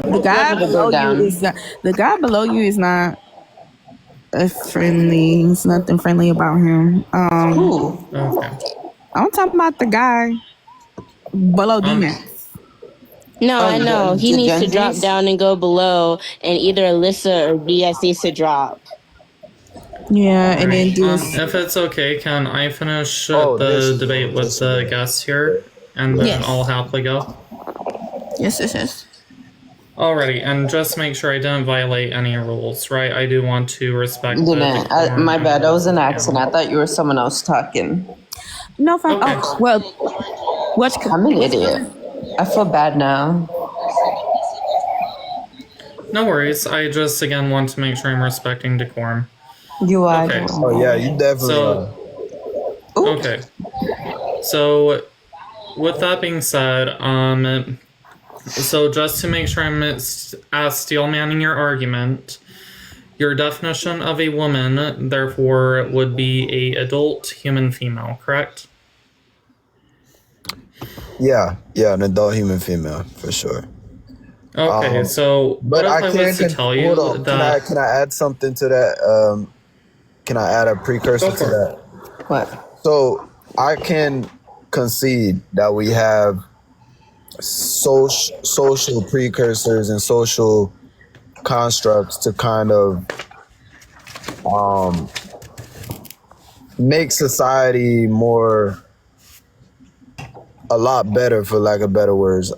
The guy Never to go below you down. is not, the guy below you is not friendly. There's nothing friendly about him. Ooh. Okay. I'm talking about the guy below Um. D-Max. No, I know. He The needs to drop Genjis? down and go below, and either Alyssa or DS needs to drop. Yeah, and then Alright. do this. If it's okay, can I finish This the debate with the guests here, and then Yes. I'll happily go. Yes. Alrighty, and just make sure I didn't violate any rules, right? I do want to respect the decorum My bad. That was an and- accident. I thought you were someone else talking. No, fine. Okay. Oh, well, what's I'm an idiot. I feel bad now. No worries. I just again want to make sure I'm respecting decorum. You are. Okay. Oh yeah, you definitely So okay. So with that being said, so just to make sure I'm steel manning your argument, your definition of a woman therefore would be a adult human female, correct? yeah, an adult human female for sure. Okay, so But what if I was to tell you hold on. that Can I add something to that? Can I add a precursor Go to for that? What? So I can concede that we have social precursors and social constructs to kind of make society a lot better, for lack of better words,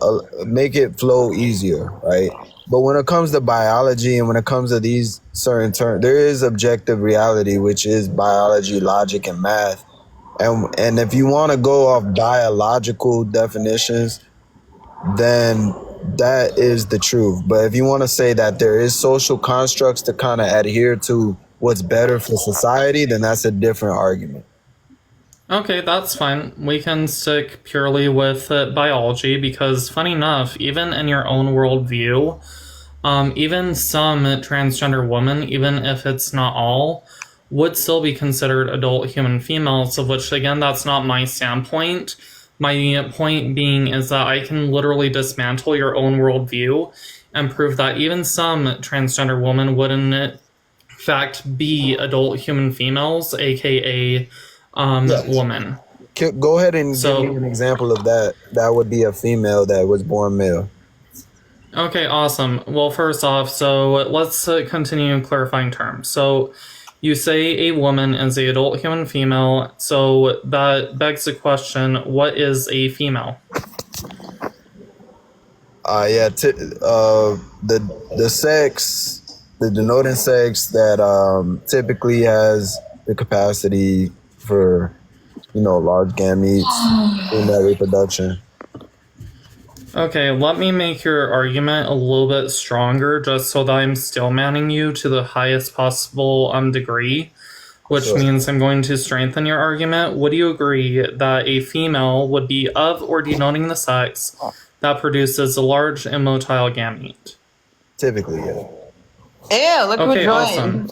make it flow easier, right? But when it comes to biology and when it comes to these certain terms, there is objective reality, which is biology, logic, and math. And if you want to go off biological definitions, then that is the truth. But if you want to say that there is social constructs to kind of adhere to what's better for society, then that's a different argument. Okay, that's fine. We can stick purely with biology because, funny enough, even in your own worldview, even some transgender women, even if it's not all, would still be considered adult human females, of which, again, that's not my standpoint. My point being is that I can literally dismantle your own worldview and prove that even some transgender women would, in fact, be adult human females, aka woman. Go ahead and give me an example of that. That would be a female that was born male. Okay, awesome. Well, first off, so let's continue clarifying terms. So you say a woman is a adult human female, so that begs the question, what is a female? The sex, the denoting sex that typically has the capacity for, large gametes, female reproduction. Okay, let me make your argument a little bit stronger just so that I'm still manning you to the highest possible degree, which means I'm going to strengthen your argument. Would you agree that a female would be of or denoting the sex that produces a large and motile gamete? Typically, yeah. Ew, look who Okay, joined. awesome.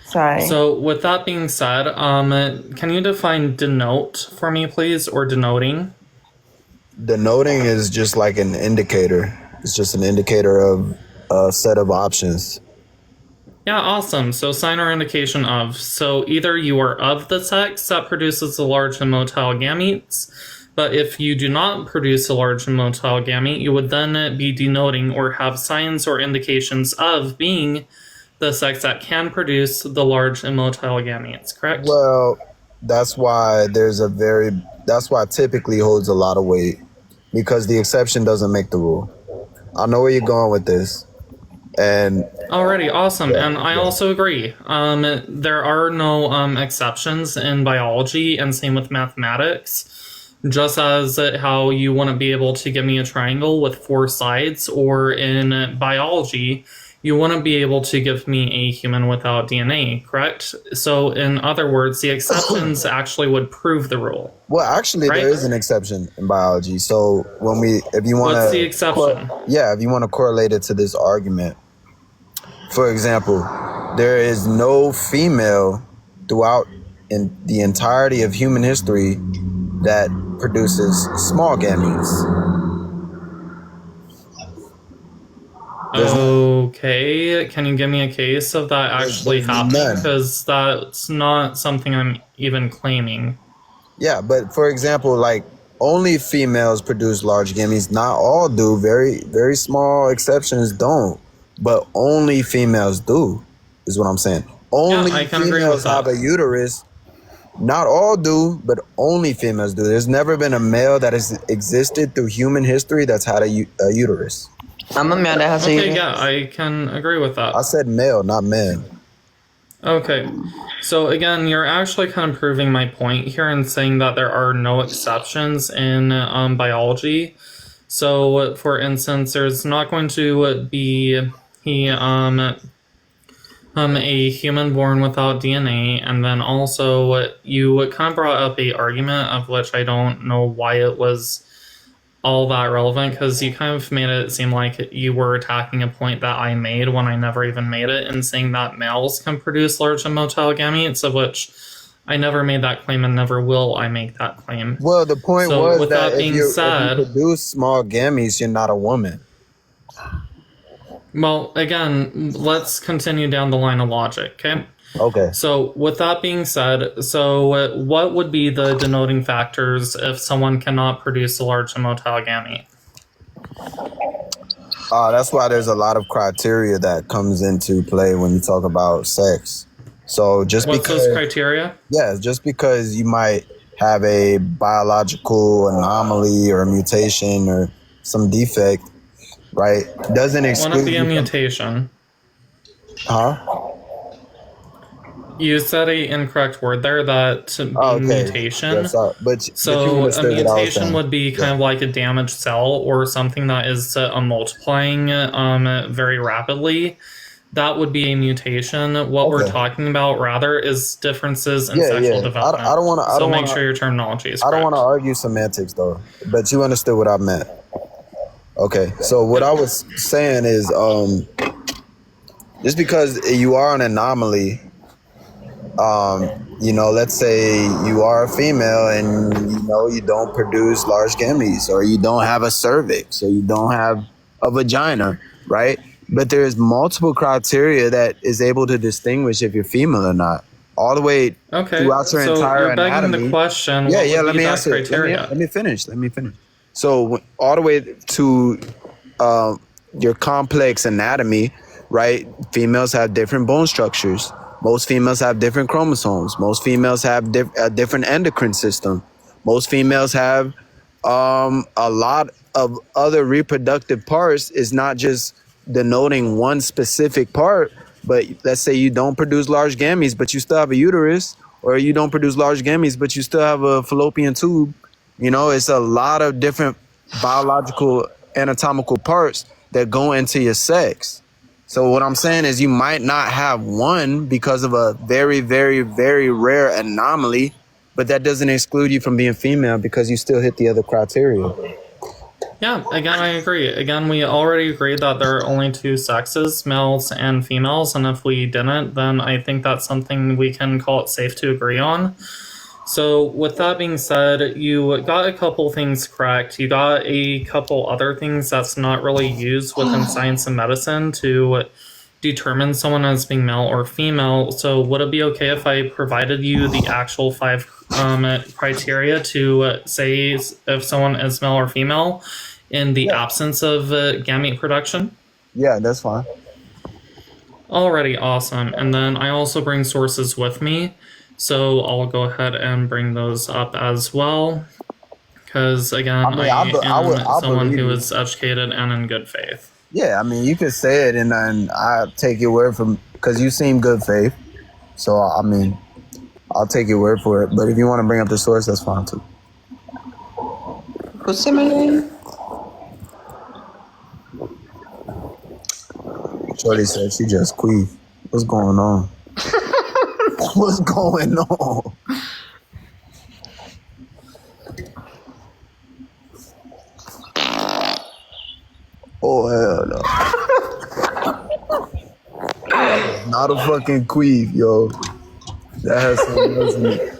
Sorry. So with that being said, can you define denote for me, please, or denoting? Denoting is just like an indicator. It's just an indicator of a set of options. Yeah, awesome. So sign or indication of. So either you are of the sex that produces the large and motile gametes, but if you do not produce a large and motile gamete, you would then be denoting or have signs or indications of being the sex that can produce the large and motile gametes, correct? Well, that's why it typically holds a lot of weight, because the exception doesn't make the rule. I know where you're going with this. And alrighty, awesome. And I also agree. There are no exceptions in biology, and same with mathematics. Just as how you wouldn't be able to give me a triangle with 4 sides, or in biology, you wouldn't be able to give me a human without DNA, correct? So in other words, the exceptions actually would prove the rule. Well, actually, right? There is an exception in biology. So if you want to, what's the exception? If you want to correlate it to this argument, for example, there is no female throughout in the entirety of human history that produces small gametes. Okay, can you give me a case of that actually there's happening? none. Because that's not something I'm even claiming. Yeah, but for example, like only females produce large gametes. Not all do. Very, very small exceptions don't. But only females do, is what I'm saying. Yeah, Only I can agree with females have that. a uterus. Not all do, but only females do. There's never been a male that has existed through human history that's had a uterus. I'm a male that has a Okay, uterus. yeah, I can agree with I that. said male, not man. Okay, so again, you're actually kind of proving my point here and saying that there are no exceptions in biology. So, for instance, there's not going to be a human born without DNA, and then also you kind of brought up a argument of which I don't know why it was all that relevant, because you kind of made it seem like you were attacking a point that I made when I never even made it, and saying that males can produce large motile gametes, of which I never made that claim and never will I make that claim. Well, the point So was with that that being if you said, produce small gametes, you're not a woman. well, again, let's continue down the line of logic, okay? Okay. So, with that being said, so what would be the denoting factors if someone cannot produce a large motile gamete? That's why there's a lot of criteria that comes into play when you talk about sex. So just What's because, those criteria? yeah, just because you might have a biological anomaly or a mutation or some defect, right, doesn't Wouldn't exclude be a you from, mutation. huh? You said a incorrect word there, that Oh, okay. mutation. Yeah, sorry. But you So a understood what I was mutation saying. would be kind of like a damaged cell or something that is multiplying very rapidly. That would be a mutation. What we're Okay. talking about rather is differences in Yeah, sexual yeah. development. I don't want to. So make sure your terminology is I don't correct. want to argue semantics though. But you understood what I meant. Okay. So what I was saying is, just because you are an anomaly, let's say you are a female and you don't produce large gametes, or you don't have a cervix, or you don't have a vagina, right? But there's multiple criteria that is able to distinguish if you're female or not, all the way Okay, throughout your so entire you're begging anatomy. the question, Yeah, what yeah. would Let be me that answer. criteria? Let me finish. So all the way to your complex anatomy, right? Females have different bone structures. Most females have different chromosomes. Most females have a different endocrine system. Most females have a lot of other reproductive parts. Is not just denoting one specific part, but let's say you don't produce large gametes, but you still have a uterus, or you don't produce large gametes, but you still have a fallopian tube. It's a lot of different biological anatomical parts that go into your sex. So what I'm saying is you might not have one because of a very, very, very rare anomaly, but that doesn't exclude you from being female because you still hit the other criteria. Yeah, again, I agree. Again, we already agreed that there are only two sexes, males and females, and if we didn't, then I think that's something we can call it safe to agree on. So, with that being said, you got a couple things correct. You got a couple other things that's not really used within science and medicine to determine someone as being male or female. So, would it be okay if I provided you the actual 5 criteria to say if someone is male or female in the absence of gamete production? Yeah, that's fine. Alrighty, awesome. And then I also bring sources with me, so I'll go ahead and bring those up as well. Because again, I am someone who is educated and in good faith. Yeah, I mean, you could say it, and I'll take your word from, because you seem good faith. So I mean, I'll take your word for it. But if you want to bring up the source, that's fine too. Who's saying my name? Shorty said she just queef. What's going on? What's going on? Oh hell no! Not a fucking queef, yo. That has something else in it.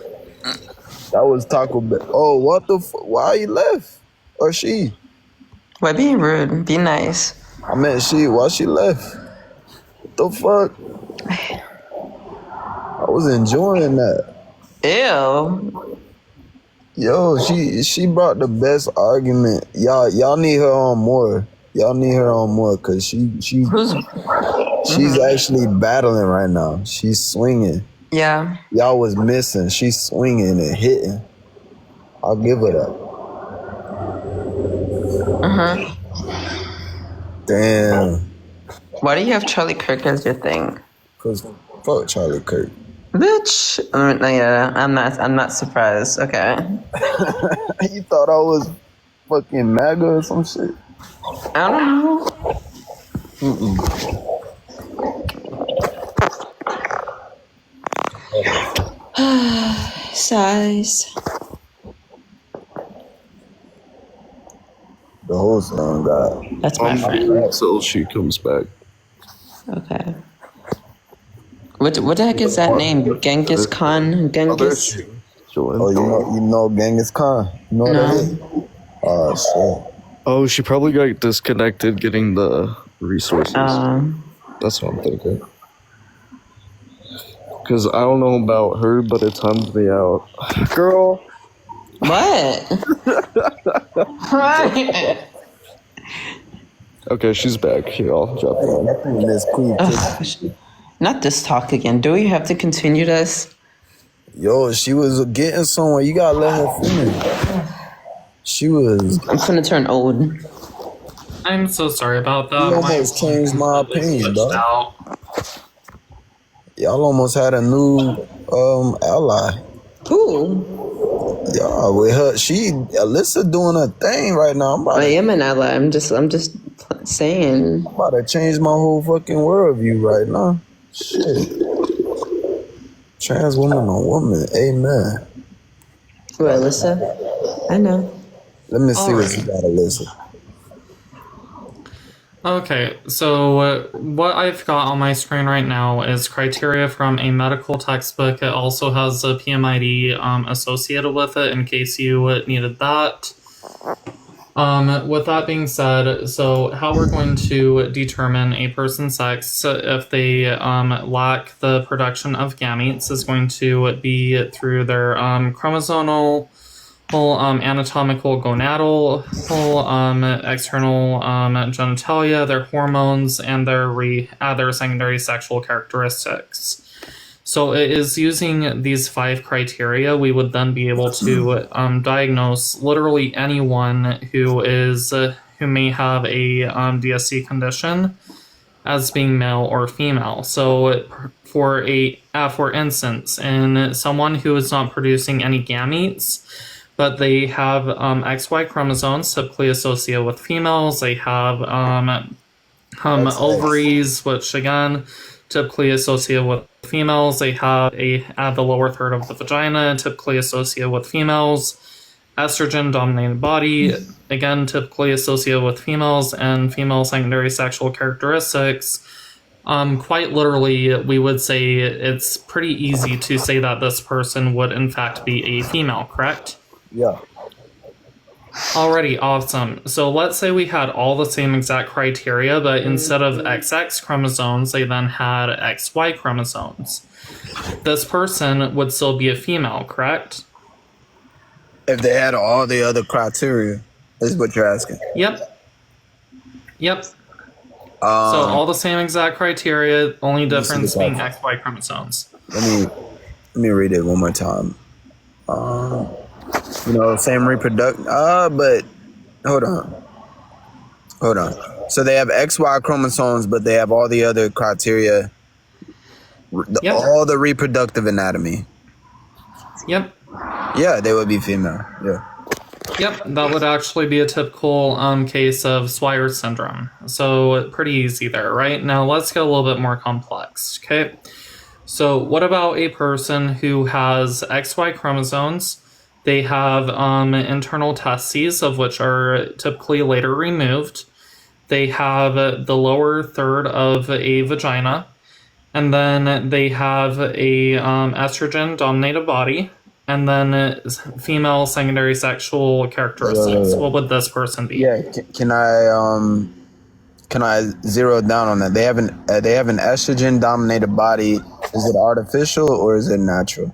That was Taco Bell. Oh, what the? Why you left? Or she? Why being rude? Be nice. I meant why she left? What the fuck? I was enjoying that. Ew. Yo, she brought the best argument. Y'all need her on more. Y'all need her on more because she's actually battling right now. She's swinging. Yeah. Y'all was missing. She's swinging and hitting. I'll give her that. Damn. Why do you have Charlie Kirk as your thing? Cause fuck Charlie Kirk. Bitch. Yeah, I'm not surprised. Okay. You thought I was fucking MAGA or some shit? I don't know. Size. The whole song got. That's my friend. Until she comes back. Okay. What the heck is that name? Genghis Khan? Genghis? Oh, you know Genghis Khan? You know what that is? Oh shit. Oh, she probably got disconnected getting the resources. That's what I'm thinking. Because I don't know about her, but it timed me out. Girl. What? Okay, she's back. Here, I'll drop it on. This queen. Not this talk again. Do we have to continue this? Yo, she was getting somewhere. You gotta let her finish. She was. I'm gonna turn old. I'm so sorry about that. You almost changed my opinion, dog. Y'all almost had a new ally. Who? Yeah, with her, Alyssa doing her thing right now. I am an ally. I'm just saying. I'm about to change my whole fucking worldview right now. Shit. Trans woman on woman. Amen. Who, Alyssa? I know. Let me see what you got, Alyssa. Okay, so what I've got on my screen right now is criteria from a medical textbook. It also has a PMID associated with it in case you needed that. With that being said, so how we're going to determine a person's sex if they lack the production of gametes is going to be through their chromosomal, anatomical gonadal, external genitalia, their hormones, and their secondary sexual characteristics. So it is using these 5 criteria, we would then be able to diagnose literally anyone who may have a DSC condition as being male or female. So for instance, in someone who is not producing any gametes, but they have XY chromosomes typically associated with females, they have ovaries, which again typically associated with females. They have at the lower third of the vagina, typically associated with females. Estrogen-dominated body, again, typically associated with females, and female secondary sexual characteristics. Quite literally, we would say it's pretty easy to say that this person would in fact be a female, correct? Yeah. Alrighty, awesome. So let's say we had all the same exact criteria, but instead of XX chromosomes, they then had XY chromosomes. This person would still be a female, correct? If they had all the other criteria, is what you're asking. Yep. So all the same exact criteria, only difference being XY chromosomes. Let me read it one more time. Same reproduction. But hold on. So they have XY chromosomes, but they have all the other criteria. All the reproductive anatomy. Yep. Yeah, they would be female. Yeah. Yep, that would actually be a typical case of Swyer syndrome. So pretty easy there, right? Now let's get a little bit more complex, okay? So what about a person who has XY chromosomes? They have internal testes, of which are typically later removed. They have the lower third of a vagina. And then they have a estrogen-dominated body. And then female secondary sexual characteristics. What would this person be? Yeah, can Can I zero down on that? They have an estrogen dominated body. Is it artificial or is it natural?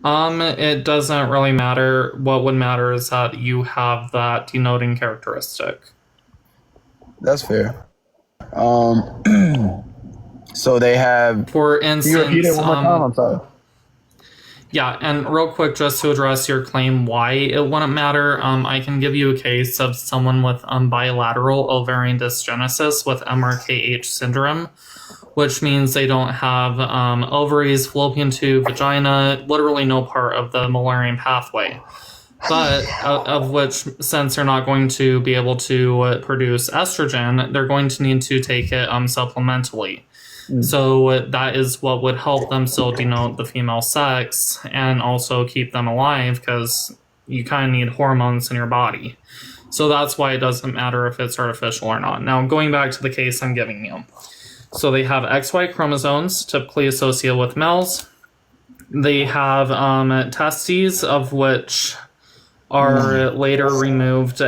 It doesn't really matter. What would matter is that you have that denoting characteristic. That's fair. So they have. For Can you repeat instance, it one more time? I'm sorry. yeah, and real quick, just to address your claim why it wouldn't matter, I can give you a case of someone with bilateral ovarian dysgenesis with MRKH syndrome, which means they don't have ovaries, fallopian tube, vagina, literally no part of the Mullerian pathway. But of which, since they're not going to be able to produce estrogen, they're going to need to take it supplementally. So that is what would help them still denote the female sex and also keep them alive, because you kind of need hormones in your body. So that's why it doesn't matter if it's artificial or not. Now, going back to the case I'm giving you. So they have XY chromosomes, typically associated with males. They have testes, of which are later removed,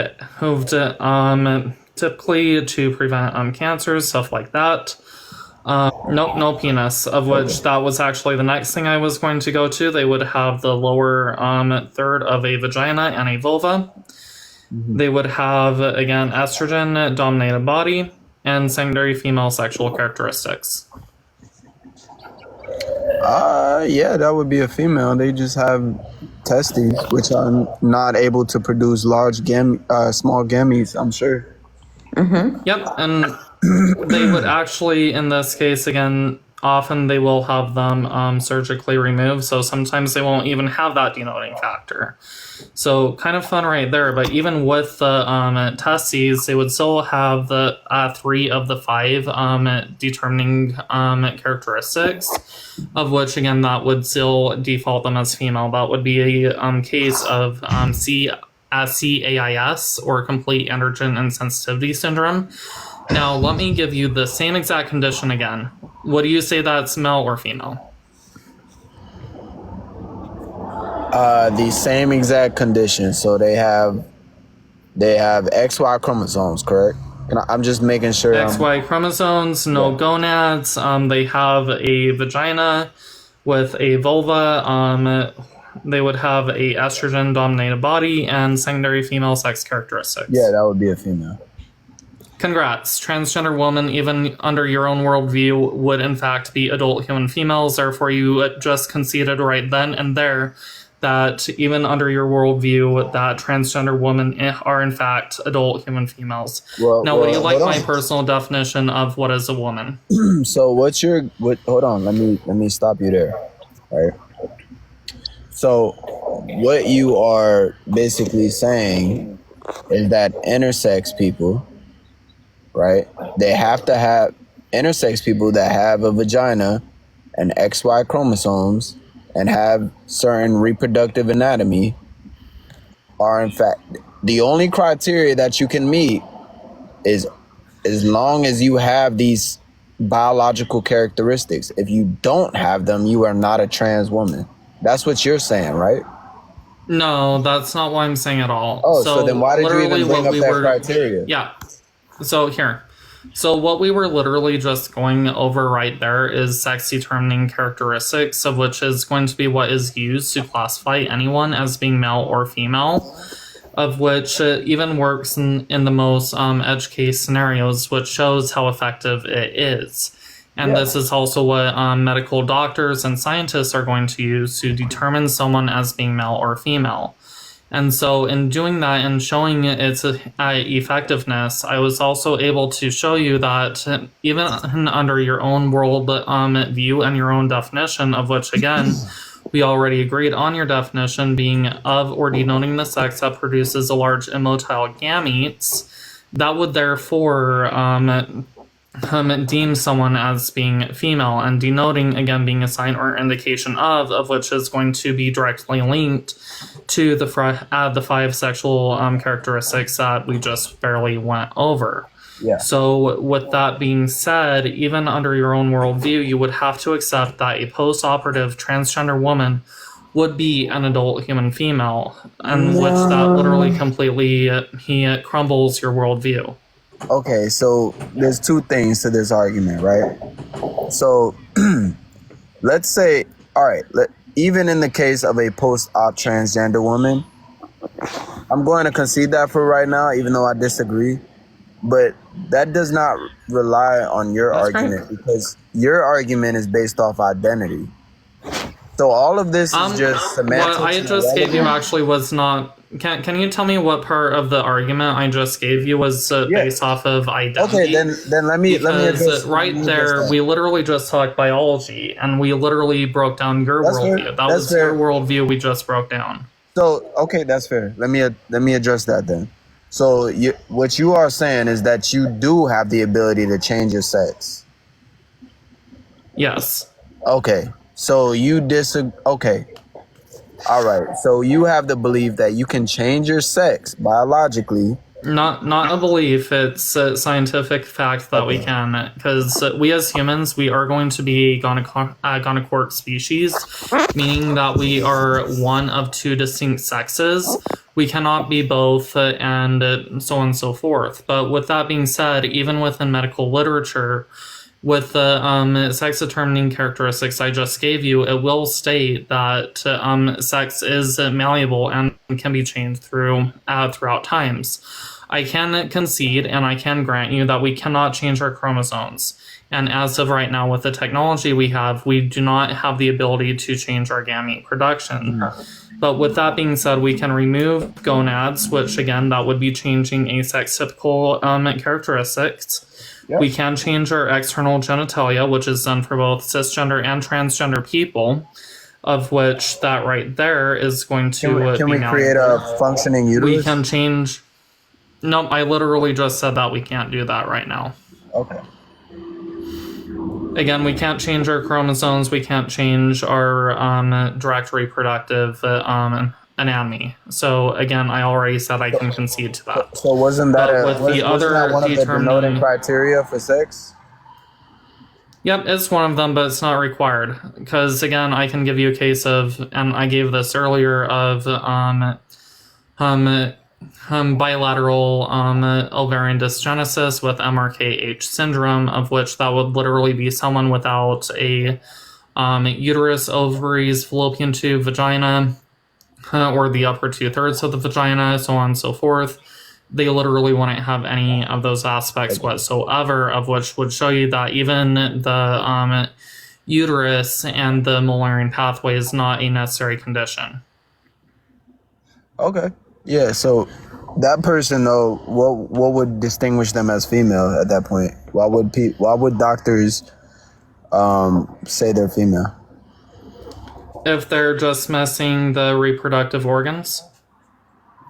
typically to prevent cancers, stuff like that. Nope, no penis, of which that was actually the next thing I was going to go to. They would have the lower third of a vagina and a vulva. They would have, again, estrogen-dominated body and secondary female sexual characteristics. Yeah, that would be a female. They just have testes, which are not able to produce small gametes, I'm sure. Yep, and they would actually, in this case, again, often they will have them surgically removed, so sometimes they won't even have that denoting factor. So kind of fun right there, but even with the testes, they would still have the 3 of the 5 determining characteristics, of which, again, that would still default them as female. That would be a case of CAIS, or complete androgen insensitivity syndrome. Now, let me give you the same exact condition again. What do you say that's male or female? The same exact condition. So they have XY chromosomes, correct? I'm just making sure. XY chromosomes, no gonads. They have a vagina with a vulva. They would have a estrogen-dominated body and secondary female sex characteristics. Yeah, that would be a female. Congrats. Transgender women, even under your own worldview, would in fact be adult human females. Therefore, you just conceded right then and there that even under your worldview, that transgender women are in fact adult human females. Now, would you like my personal definition of what is a woman? So hold on, let me stop you there. All right. So what you are basically saying is that intersex people, right? They have to have intersex people that have a vagina and XY chromosomes and have certain reproductive anatomy are in fact the only criteria that you can meet is as long as you have these biological characteristics. If you don't have them, you are not a trans woman. That's what you're saying, right? No, that's not what I'm saying at all. Oh, so then why did you even bring up that criteria? Yeah. So here. So what we were literally just going over right there is sex determining characteristics, of which is going to be what is used to classify anyone as being male or female, of which even works in the most edge case scenarios, which shows how effective it is. And this is also what medical doctors and scientists are going to use to determine someone as being male or female. And so in doing that and showing its effectiveness, I was also able to show you that even under your own world view and your own definition, of which, again, we already agreed on your definition being of or denoting the sex that produces a large immotile gametes, that would therefore deem someone as being female, and denoting, again, being a sign or indication of which is going to be directly linked to the 5 sexual characteristics that we just barely went over. Yeah. So with that being said, even under your own worldview, you would have to accept that a post-operative transgender woman would be an adult human female, and which that literally completely crumbles your worldview. Okay, so there's two things to this argument, right? So let's say, all right, even in the case of a post-op transgender woman, I'm going to concede that for right now, even though I disagree. But that does not rely on your That's great. argument, because your argument is based off identity. So all of this is just semantics. What I just gave you actually was not. Can you tell me what part of the argument I just gave you was based off of identity? Okay, then let me Because right there, we literally just talked biology, and we literally broke down your worldview. That was your worldview we just broke down. So okay, that's fair. Let me address that then. So what you are saying is that you do have the ability to change your sex. Yes. Okay. So you disagree. Okay. All right. So you have the belief that you can change your sex biologically. Not a belief. It's a scientific fact that we can, because we as humans, we are going to be gonochoric species, meaning that we are one of two distinct sexes. We cannot be both, and so on and so forth. But with that being said, even within medical literature, with the sex determining characteristics I just gave you, it will state that sex is malleable and can be changed throughout times. I can concede and I can grant you that we cannot change our chromosomes. And as of right now, with the technology we have, we do not have the ability to change our gamete production. But with that being said, we can remove gonads, which again, that would be changing asex-typical characteristics. Yep. We can change our external genitalia, which is done for both cisgender and transgender people, of which that right there is going to Can we create a functioning uterus? We can change... Nope, I literally just said that we can't do that right now. Okay. Again, we can't change our chromosomes. We can't change our direct reproductive anatomy. So again, I already said I can concede to that. So wasn't that one of the denoting criteria for sex? Yep, it's one of them, but it's not required. Because again, I can give you a case of, and I gave this earlier, of bilateral ovarian dysgenesis with MRKH syndrome, of which that would literally be someone without a uterus, ovaries, fallopian tube, vagina, or the upper 2/3 of the vagina, so on and so forth. They literally wouldn't have any of those aspects whatsoever, of which would show you that even the uterus and the Mullerian pathway is not a necessary condition. Okay. Yeah, so that person though, what would distinguish them as female at that point? Why would doctors say they're female? If they're just missing the reproductive organs?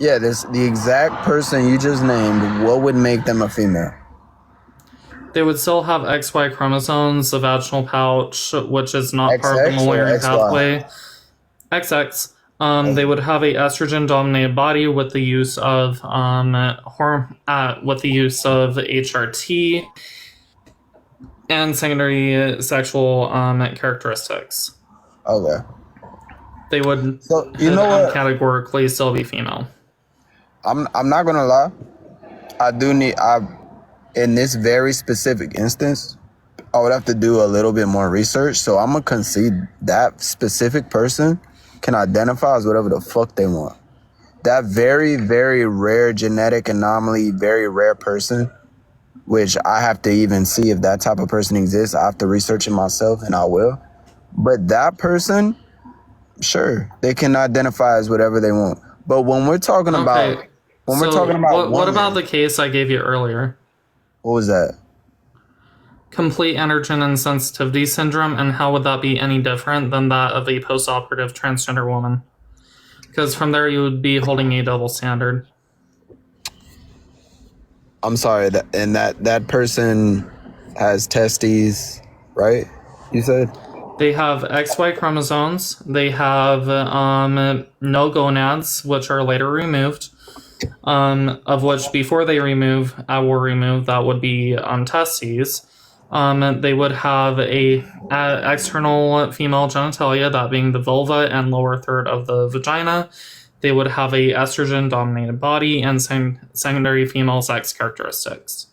Yeah, the exact person you just named, what would make them a female? They would still have XY chromosomes, a vaginal pouch, which is not part of the Mullerian pathway. XX. They would have a estrogen-dominated body with the use of HRT and secondary sexual characteristics. Okay. They would categorically still be female. I'm not gonna lie. In this very specific instance, I would have to do a little bit more research. So I'm gonna concede that specific person can identify as whatever the fuck they want. That very, very rare genetic anomaly, very rare person, which I have to even see if that type of person exists. I have to research it myself, and I will. But that person, sure, they can identify as whatever they want. But when we're talking about... What about the case I gave you earlier? What was that? Complete androgen insensitivity syndrome, and how would that be any different than that of a post-operative transgender woman? Because from there you would be holding a double standard. I'm sorry, that person has testes, right? You said? They have XY chromosomes. They have no gonads, which are later removed. Of which before they were removed, that would be testes. They would have a external female genitalia, that being the vulva and lower third of the vagina. They would have a estrogen-dominated body and secondary female sex characteristics.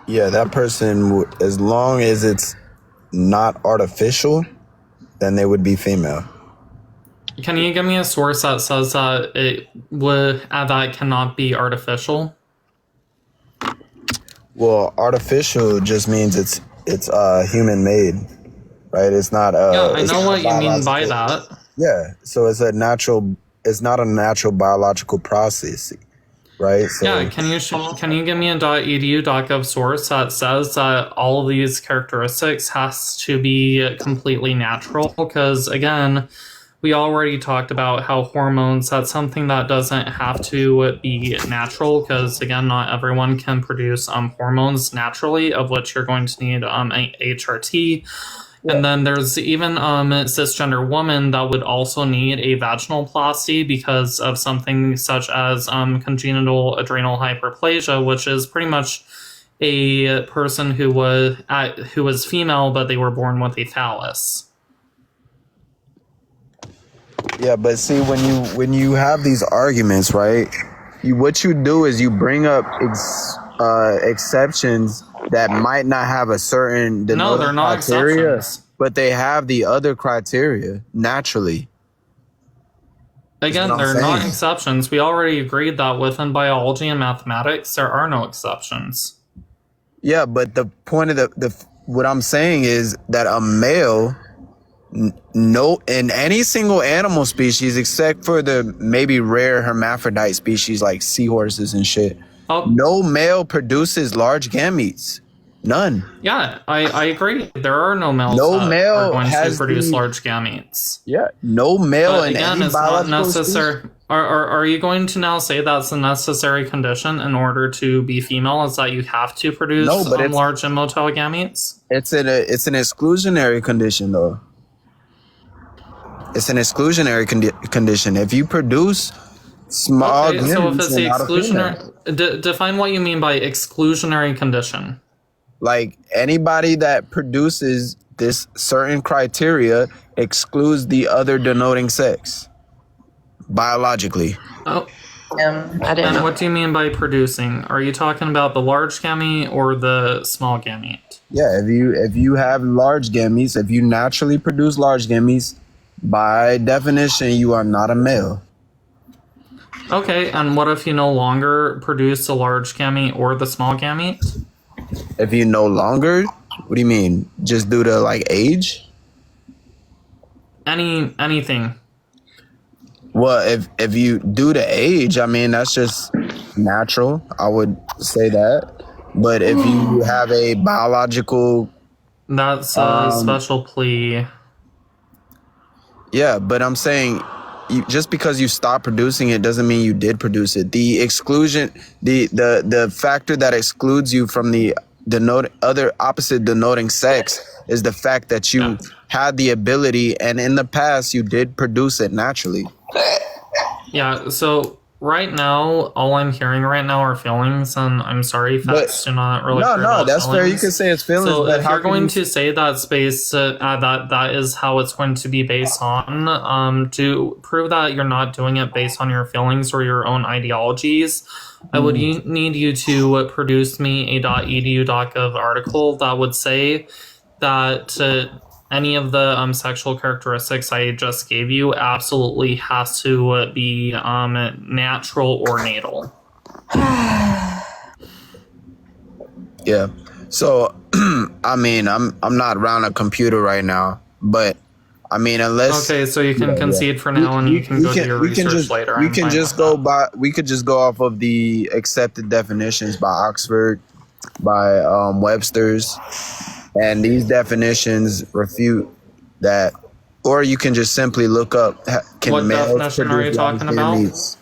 Yeah, that person, as long as it's not artificial, then they would be female. Can you give me a source that says that that cannot be artificial? Well, artificial just means it's human made, right? It's not Yeah, I it's know not what you mean by biological. that. Yeah, so it's not a natural biological process, right? So Yeah, can you give me a .edu.gov source that says that all of these characteristics has to be completely natural? Because again, we already talked about how hormones, that's something that doesn't have to be natural, because again, not everyone can produce hormones naturally, of which you're going to need HRT. And then there's even cisgender women that would also need a vaginoplasty because of something such as congenital adrenal hyperplasia, which is pretty much a person who was female but they were born with a phallus. yeah, but see, when you have these arguments, right? What you do is you bring up exceptions that might not have a certain No, they're not criteria, exceptions. but they have the other criteria naturally. Again, what I'm they're not saying. exceptions. We already agreed that within biology and mathematics, there are no exceptions. Yeah, but the point of what I'm saying is that a male, no, in any single animal species except for the maybe rare hermaphrodite species like seahorses and shit, no male produces large gametes. None. Yeah, I agree. There are no males No that male are going to has produce the- large gametes. Yeah, no male But in again, any it's not biological necessary. species. Are you going to now say that's a necessary condition in order to be female? Is that you have to produce No, but large and motile gametes? It's an exclusionary condition though. It's an exclusionary condition. If you produce small Okay, so if gametes, it's the you're not a female. exclusionary, define what you mean by exclusionary condition. Like anybody that produces this certain criteria excludes the other denoting sex biologically. Oh, I didn't and know. what do you mean by producing? Are you talking about the large gamete or the small gamete? Yeah, if you have large gametes, if you naturally produce large gametes, by definition, you are not a male. Okay, and what if you no longer produce the large gamete or the small gamete? If you no longer, what do you mean? Just due to like age? Anything. Well, if you due to age, I mean that's just natural. I would say that. But if you have a biological, That's a special plea. yeah. But I'm saying, just because you stop producing it doesn't mean you did produce it. The exclusion, the factor that excludes you from the other opposite denoting sex is the fact that you had the ability, and in the past you did produce it naturally. Yeah, so right now, all I'm hearing right now are feelings, and I'm sorry, facts do not really care No, about that's fair. You feelings. can say it's feelings, So but if how you're can going you- to say that space, that is how it's going to be based on, to prove that you're not doing it based on your feelings or your own ideologies, I would need you to produce me a .edu.gov article that would say that any of the sexual characteristics I just gave you absolutely has to be natural or natal. Yeah. So, I mean, I'm not around a computer right now, but I mean, unless Okay, so you can concede for now, and you can go do your research later. We I'm can fine just with go that. by. We could just go off of the accepted definitions by Oxford, by Webster's, and these definitions refute that. Or you can just simply look up. Can What males definition are you produce large talking about? gametes?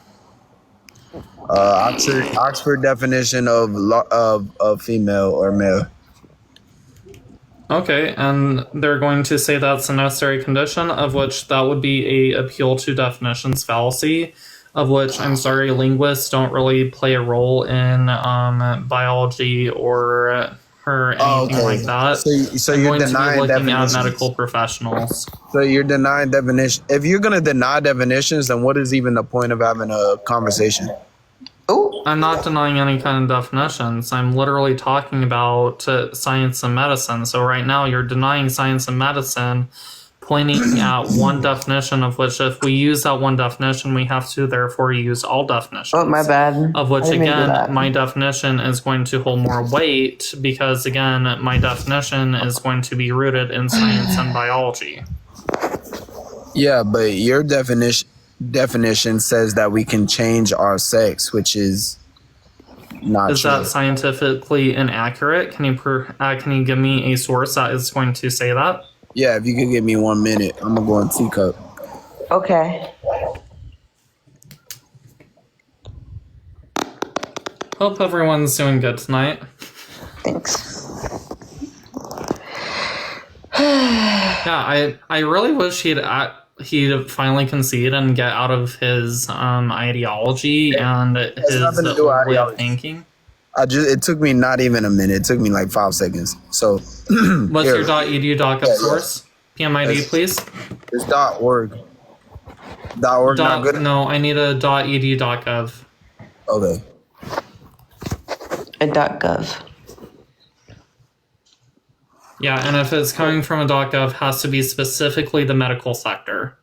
Oxford definition of female or male. Okay, and they're going to say that's a necessary condition, of which that would be a appeal to definitions fallacy, of which I'm sorry, linguists don't really play a role in biology or anything like that. So I'm you're going to be denying looking at definitions. medical professionals. So you're denying definition. If you're gonna deny definitions, then what is even the point of having a conversation? Oh, I'm not denying any kind of definitions. I'm literally talking about science and medicine. So right now you're denying science and medicine, pointing at one definition of which if we use that one definition, we have to therefore use all definitions. Oh, my bad. Of which, I didn't mean to do again, that. my definition is going to hold more weight because, again, my definition is going to be rooted in science and biology. Yeah, but your definition says that we can change our sex, which is not Is true. that scientifically inaccurate? Can you give me a source that is going to say that? Yeah, if you could give me 1 minute, I'm gonna go on teacup. Okay. Hope everyone's doing good tonight. Thanks. Yeah, I really wish he'd finally concede and get out of his ideology and his nothing to do with way of ideology. thinking. It took me not even a minute. It took me like 5 seconds. So What's here, your .edu.gov source? PMID, please. it's .org. .org not good? No, I need a .edu.gov. Okay. A .gov. Yeah, and if it's coming from a .gov, has to be specifically the medical sector.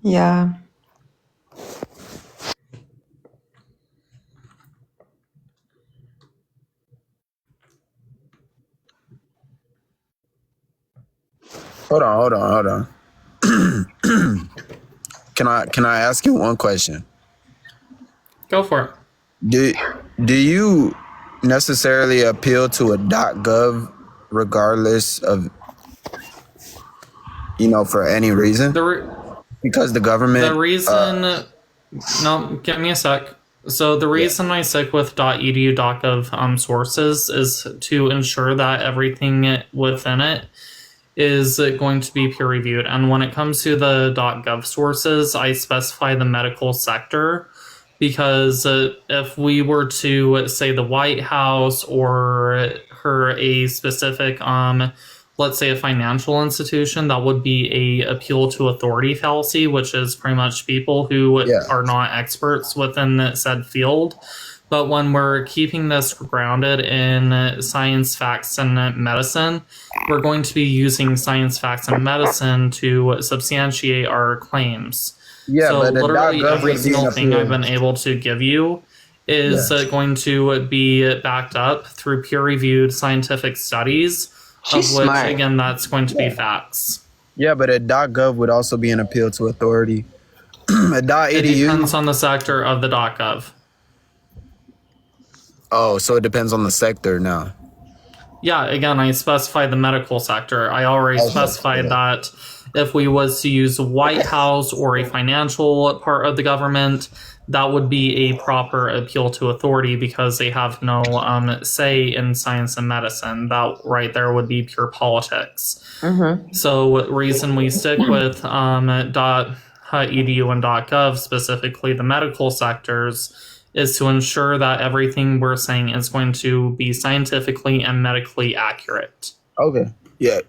Yeah. Hold on. Can I ask you one question? Go for it. Do you necessarily appeal to a .gov regardless of, for any reason? Because the government. The reason. No, give me a sec. So the reason I stick with .edu.gov sources is to ensure that everything within it is going to be peer reviewed. And when it comes to the .gov sources, I specify the medical sector because if we were to say the White House or a specific, let's say a financial institution, that would be a appeal to authority fallacy, which is pretty much people who are not experts within said field. But when we're keeping this grounded in science, facts, and medicine, we're going to be using science, facts, and medicine to substantiate our claims. Yeah, so but literally every single thing I've been able to give you is going to be backed up through peer-reviewed scientific studies, She's of which, smart. again, that's going to be facts. Yeah, but a .gov would also be an appeal to authority. A It .edu. depends on the sector of the .gov. Oh, so it depends on the sector now. Yeah, again, I specified the medical sector. I already specified that if we was to use the White House or a financial part of the government, that would be a proper appeal to authority because they have no say in science and medicine. That right there would be pure politics. Mm-hmm. So reason we stick with .edu and .gov, specifically the medical sectors, is to ensure that everything we're saying is going to be scientifically and medically accurate. Okay. Yeah,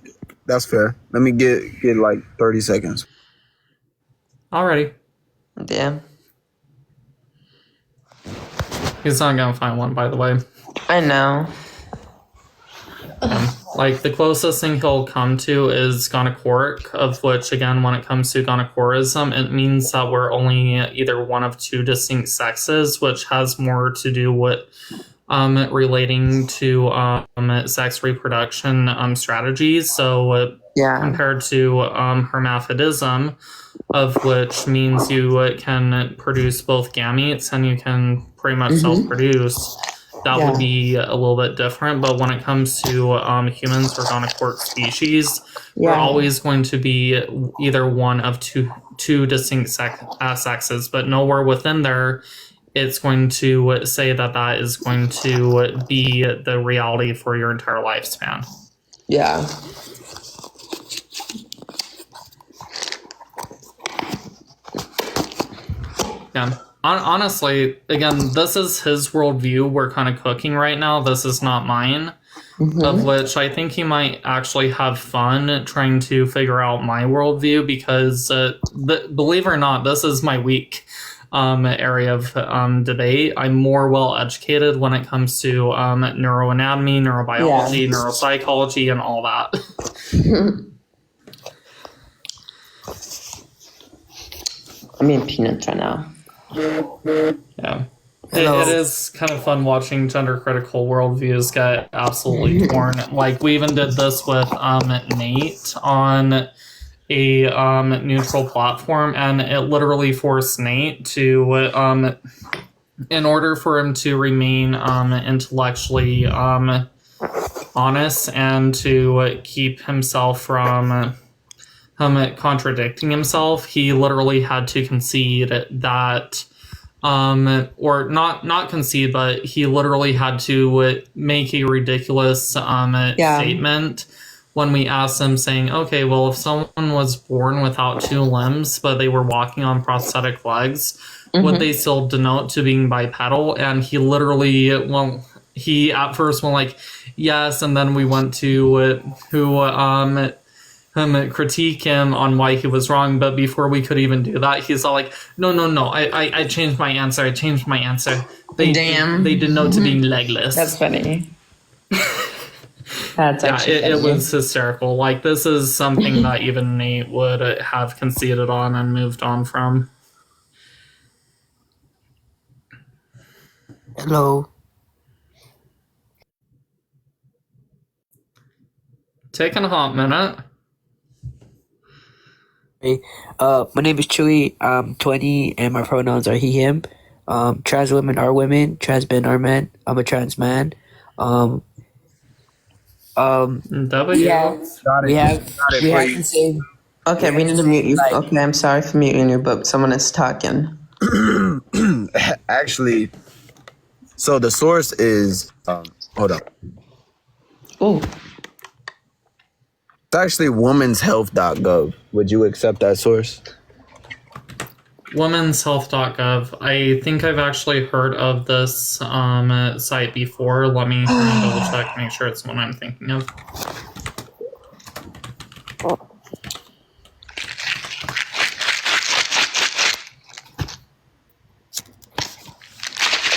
that's fair. Let me get like 30 seconds. Alrighty. Damn. He's not gonna find one, by the way. I know. Like, the closest thing he'll come to is gonochoric, of which, again, when it comes to gonochorism, it means that we're only either one of two distinct sexes, which has more to do with relating to sex reproduction strategies. So compared to hermaphrodism, of which means you can produce both gametes and you can pretty much self-produce, that would be a little bit different. But when it comes to humans or gonochoric species, we're always going to be either one of two distinct sexes, but nowhere within there it's going to say that is going to be the reality for your entire lifespan. Yeah. Yeah. Honestly, again, this is his worldview we're kind of cooking right now. This is not mine. Of which I think he might actually have fun trying to figure out my worldview because, believe it or not, this is my week. area of debate. I'm more well educated when it comes to neuroanatomy, neurobiology, neuropsychology, and all that. I'm eating peanuts right now. Yeah. It is kind of fun watching gender critical worldviews get absolutely torn. Like, we even did this with Nate on a neutral platform, and it literally forced Nate to, in order for him to remain intellectually honest and to keep himself from contradicting himself, he literally had to concede that or not concede, but he literally had to make a ridiculous statement when we asked him, saying, okay, well, if someone was born without 2 limbs but they were walking on prosthetic legs, would they still denote to being bipedal? And he literally, he at first went like, yes, and then we went to critique him on why he was wrong, but before we could even do that, he's all like, no, I changed my answer. They denote to being legless. That's funny. That's actually it was hysterical. Like, this is something that even Nate would have conceded on and moved on from. Hello. Taking a hot minute. Hey, my name is Chewy. I'm 20 and my pronouns are he, him. Trans women are women. Trans men are men. I'm a trans man. W. We have the same. Okay, we need to mute you. Okay, I'm sorry for muting you, but someone is talking. Actually, so the source is hold up. Oh. It's actually womenshealth.gov. Would you accept that source? Womenshealth.gov. I think I've actually heard of this site before. Let me double check, make sure it's the one I'm thinking of.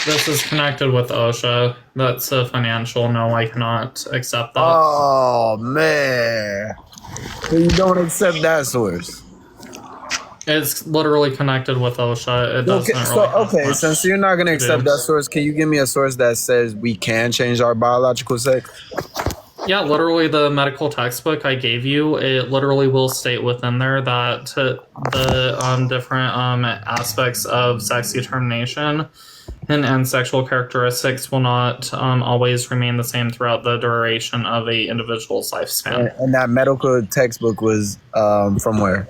This is connected with OSHA. That's a financial. No, I cannot accept that. Oh, man. So you don't accept that source? It's literally connected with OSHA. It doesn't really since you're not going to accept that source, can you give me a source that says we can change our biological sex? Yeah, literally the medical textbook I gave you, it literally will state within there that the different aspects of sex determination and sexual characteristics will not always remain the same throughout the duration of a individual's lifespan. And that medical textbook was from where?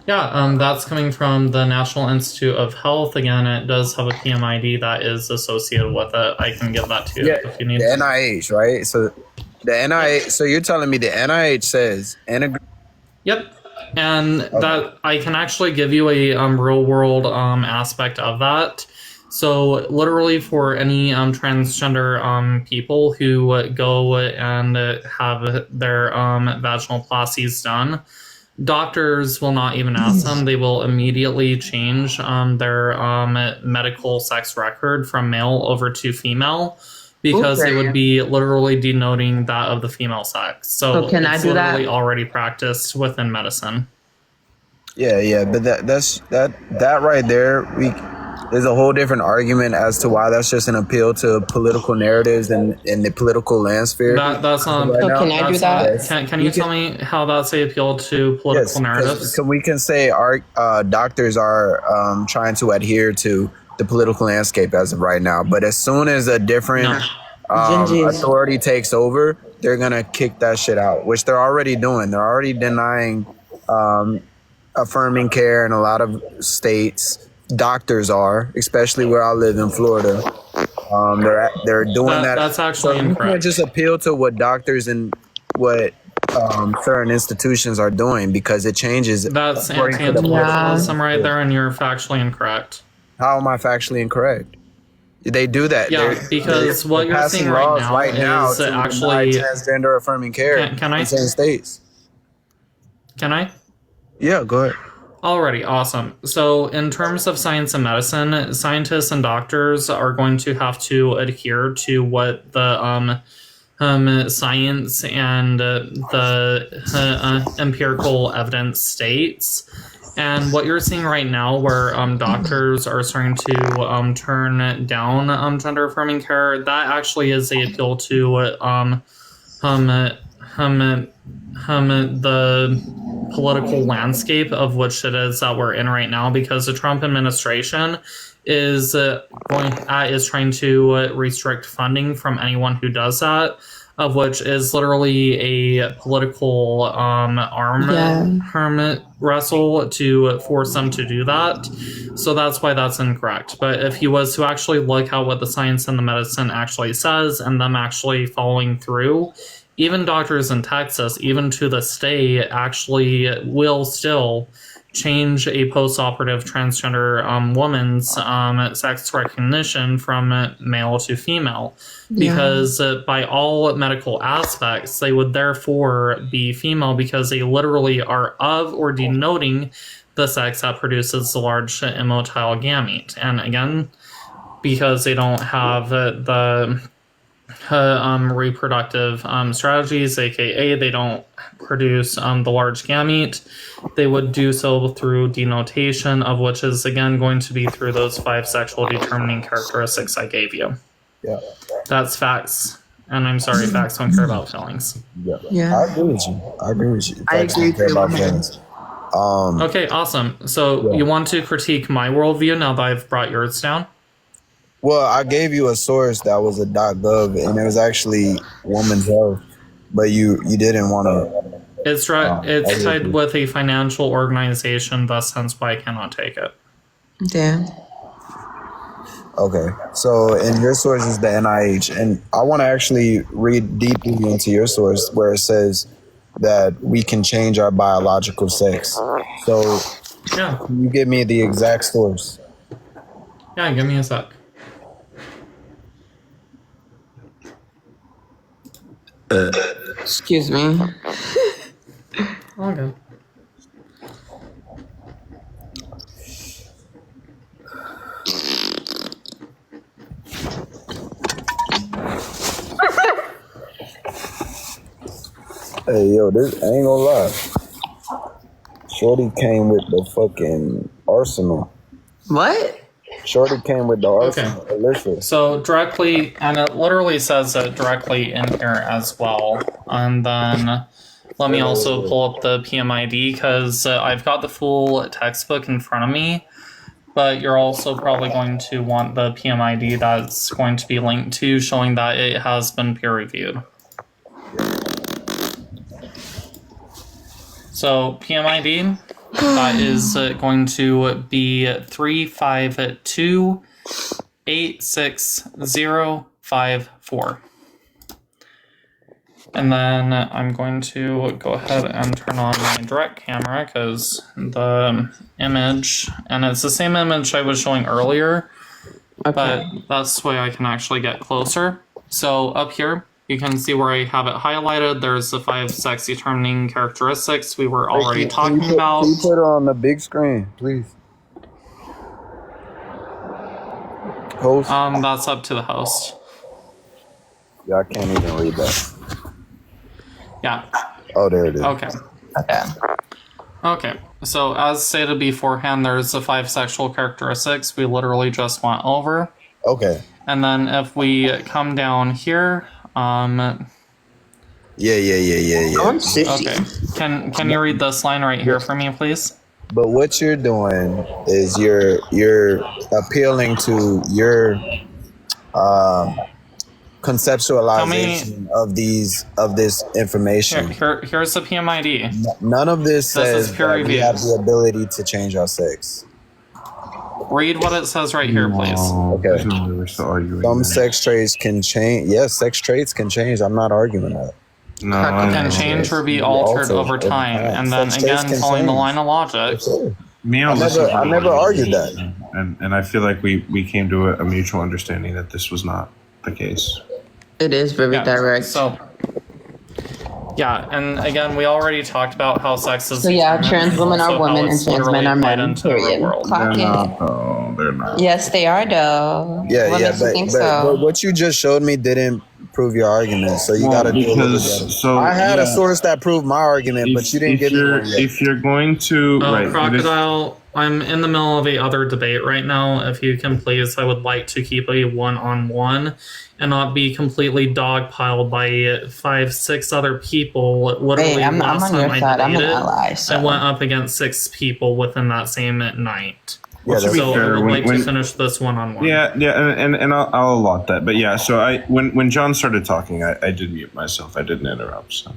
Yeah, that's coming from the National Institute of Health. Again, it does have a PMID that is associated with it. I can give that to you if you need. The NIH, right? So the NIH. So you're telling me the NIH says Yep. And that I can actually give you a real world aspect of that. So literally for any transgender people who go and have their vaginoplasties done, doctors will not even ask them. They will immediately change their medical sex record from male over to female because it would be literally denoting that of the female sex. So can it's I do literally that? already practiced within medicine. Yeah, but that right there, there's a whole different argument as to why that's just an appeal to political narratives and the political landscape. That's not. Right now, can I do that? Can you tell me how that's a appeal to political narratives? We can say our doctors are trying to adhere to the political landscape as of right now, but as soon as a different authority takes over, they're gonna kick that shit out, which they're already doing. They're already denying affirming care in a lot of states. Doctors are, especially where I live in Florida. They're doing that. That's actually incorrect. You can't just appeal to what doctors and what certain institutions are doing because it changes. That's anti-intellectualism right there, and you're factually incorrect. How am I factually incorrect? They do that. Yeah, because what you're saying right now is actually transgender affirming care can I? in certain states. Can I? Yeah, go ahead. Alrighty, awesome. So, in terms of science and medicine, scientists and doctors are going to have to adhere to what the science and the empirical evidence states. And what you're seeing right now, where doctors are starting to turn down gender affirming care, that actually is a appeal to the political landscape of which it is that we're in right now, because the Trump administration is trying to restrict funding from anyone who does that, of which is literally a political arm wrestle to force them to do that. So that's why that's incorrect. But if he was to actually look at what the science and the medicine actually says, and them actually following through, even doctors in Texas, even to this day, actually will still change a post-operative transgender woman's sex recognition from male to female, because by all medical aspects, they would therefore be female, because they literally are of or denoting the sex that produces the large immotile gamete. And again, because they don't have the reproductive strategies, aka they don't produce the large gamete, they would do so through denotation, of which is again going to be through those 5 sexual determining characteristics I gave you. Yeah. That's facts. And I'm sorry, facts don't care about feelings. Yeah. I agree with you. Facts don't care about feelings. Okay, awesome. So you want to critique my worldview now that I've brought yours down? Well, I gave you a source that was a .gov, and it was actually Women's Health, but you didn't want to. It's tied with a financial organization, thus hence why I cannot take it. Damn. Okay, so and your source is the NIH, and I want to actually read deeply into your source where it says that we can change our biological sex. So, can you give me the exact source? Yeah, give me a sec. Excuse me. Okay. Hey, yo, this I ain't gonna lie. Shorty came with the fucking arsenal. What? Shorty came with the arsenal. Okay. So directly, and it literally says it directly in here as well. And then let me also pull up the PMID, because I've got the full textbook in front of me. But you're also probably going to want the PMID that's going to be linked to, showing that it has been peer reviewed. So PMID, that is going to be 352-86054. And then I'm going to go ahead and turn on my direct camera, because the image, and it's the same image I was showing earlier, but that's the way I can actually get closer. So up here, you can see where I have it highlighted. There's the 5 sex determining characteristics we were already talking about. Can you put it on the big screen, please? Host? That's up to the host. Yeah, I can't even read that. Yeah. Oh, there it is. Okay. Okay. So as stated beforehand, there's the 5 sexual characteristics we literally just went over. Okay. And then if we come down here, Yeah. Okay. Can you read this line right here for me, please? But what you're doing is you're appealing to your conceptualization of this information. Here's the PMID. None of this says is peer that we review. have the ability to change our sex. Read what it says right here, please. Okay. Some sex traits can change. Yes, sex traits can change. I'm not arguing that. No, Can change or be altered over time, and then Sex traits again, can following the change. line of logic. I never argued that. And I feel like we came to a mutual understanding that this was not the case. It is very direct. So Yeah, and again, we already talked about how sex is So yeah, determined, trans and women are also how women and it's trans men literally are applied men. into the real Period. world. Clock They're it. not, though. They're not. Yes, they are though. Yeah, What yeah, makes you think but so? what you just showed me didn't prove your argument, so you got Well, to do a little bit better. because so I had a yeah, source that proved my argument, but you didn't give me one yet. if you're going to Oh, right, but if, Crocodile, I'm in the middle of a other debate right now. If you can please, I would like to keep a one-on-one and not be completely dogpiled by 5-6 other people. Literally, Hey, I'm last on time your I side. I'm an debated, ally. So. I went up against 6 people within that same night. Yeah, to be So I fair, would like when- to finish this one-on-one. yeah, and I'll allot that. But yeah, so when John started talking, I did mute myself. I didn't interrupt. So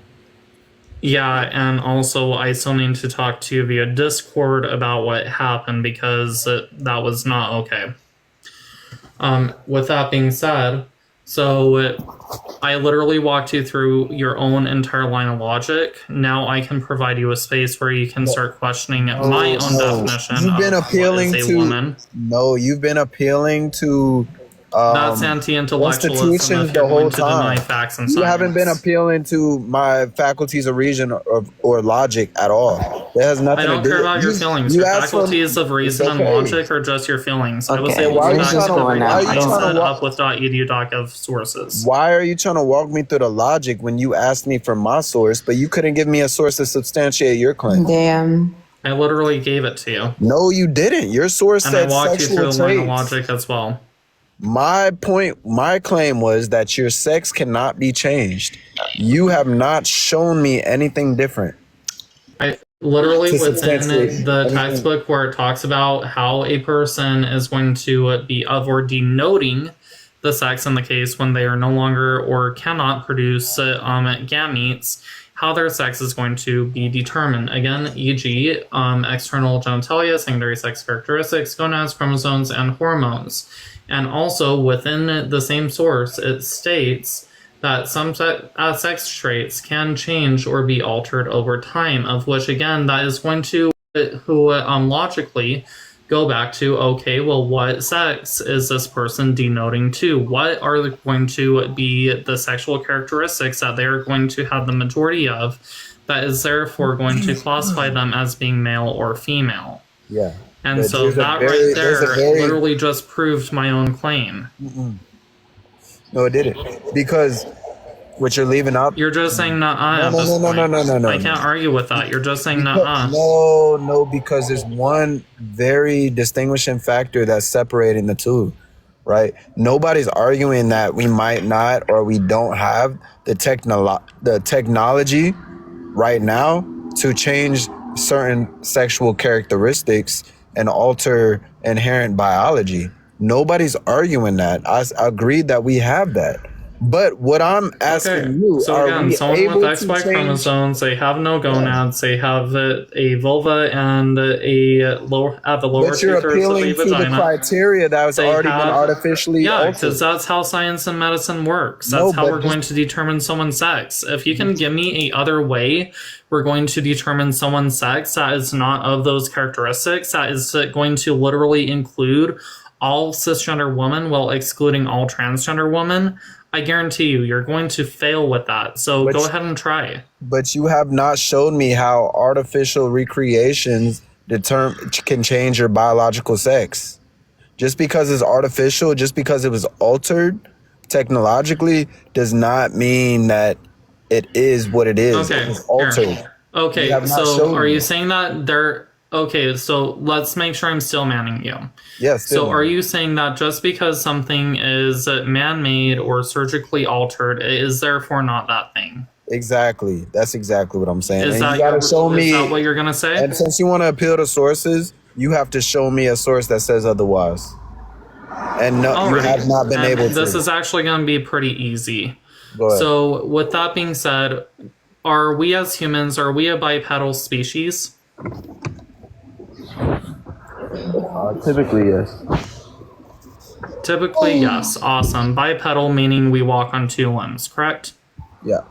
Yeah, and also I still need to talk to you via Discord about what happened because that was not okay. With that being said, so I literally walked you through your own entire line of logic. Now I can provide you a space where you can start questioning my own definition You've been of appealing what is a to woman. no, you've been appealing to That's anti-intellectualism institutions if you're the whole going to deny time. facts and You science. haven't been appealing to my faculties of reason or logic at all. That has nothing I don't to do care with about your feelings. You Your asked for- faculties of reason and okay. logic are just your feelings. I was Okay, able why to are you back trying into to- everything why are you I trying to said walk- up with .edu.gov sources. Why are you trying to walk me through the logic when you asked me for my source, but you couldn't give me a source to substantiate your claim? Damn. I literally gave it to you. No, you didn't. Your source And I said walked you through sexual the line of traits. logic as well. My claim was that your sex cannot be changed. You have not shown me anything different. I literally To within substantiate the anything. textbook where it talks about how a person is going to be of or denoting the sex in the case when they are no longer or cannot produce gametes, how their sex is going to be determined. Again, e.g., external genitalia, secondary sex characteristics, gonads, chromosomes, and hormones. And also within the same source, it states that some sex traits can change or be altered over time, of which, again, that is going to logically go back to, okay, well, what sex is this person denoting to? What are going to be the sexual characteristics that they are going to have the majority of that is therefore going to classify them as being male or female? Yeah. And But so there's a that very- right there's a there very- literally just proved my own claim. No, it didn't. Because what you're leaving out. You're just saying nuh-uh at No, this no, no, point. no, no, no, I no. can't argue with that. You're just saying nuh-uh. No, because there's one very distinguishing factor that's separating the two, right? Nobody's arguing that we might not or we don't have the technology right now to change certain sexual characteristics and alter inherent biology. Nobody's arguing that. I agreed that we have that. But what I'm asking you, So are again, we someone able with to XY change? chromosomes, they have no gonads, they have a vulva and a lower at the lower But you're 2/3 of appealing a to the vagina. criteria that was They already been have- artificially Yeah, altered. because that's how science and medicine works. That's No, how but we're going to determine someone's sex. If you can give me a other way, we're going to determine someone's sex that is not of those characteristics, that is going to literally include all cisgender women while excluding all transgender women. I guarantee you're going to fail with that. So But go you- ahead and try. But you have not shown me how artificial recreations can change your biological sex. Just because it's artificial, just because it was altered technologically, does not mean that it is what it is. Okay, It was altered. here. Okay, You have not so shown are me. you saying that they're okay? So let's make sure I'm still manning you. Yes. So are you saying that just because something is man-made or surgically altered, it is therefore not that thing? Exactly. That's exactly what I'm saying. Is And that you gotta show me. Is that what you're gonna say? And since you want to appeal to sources, you have to show me a source that says otherwise. And no, you Alrighty. have not been And able to. This is actually going to be pretty easy. Go ahead. So, with that being said, are we as humans, are we a bipedal species? Typically, yes. Typically, yes. Awesome. Bipedal meaning we walk on 2 limbs, correct? Yeah.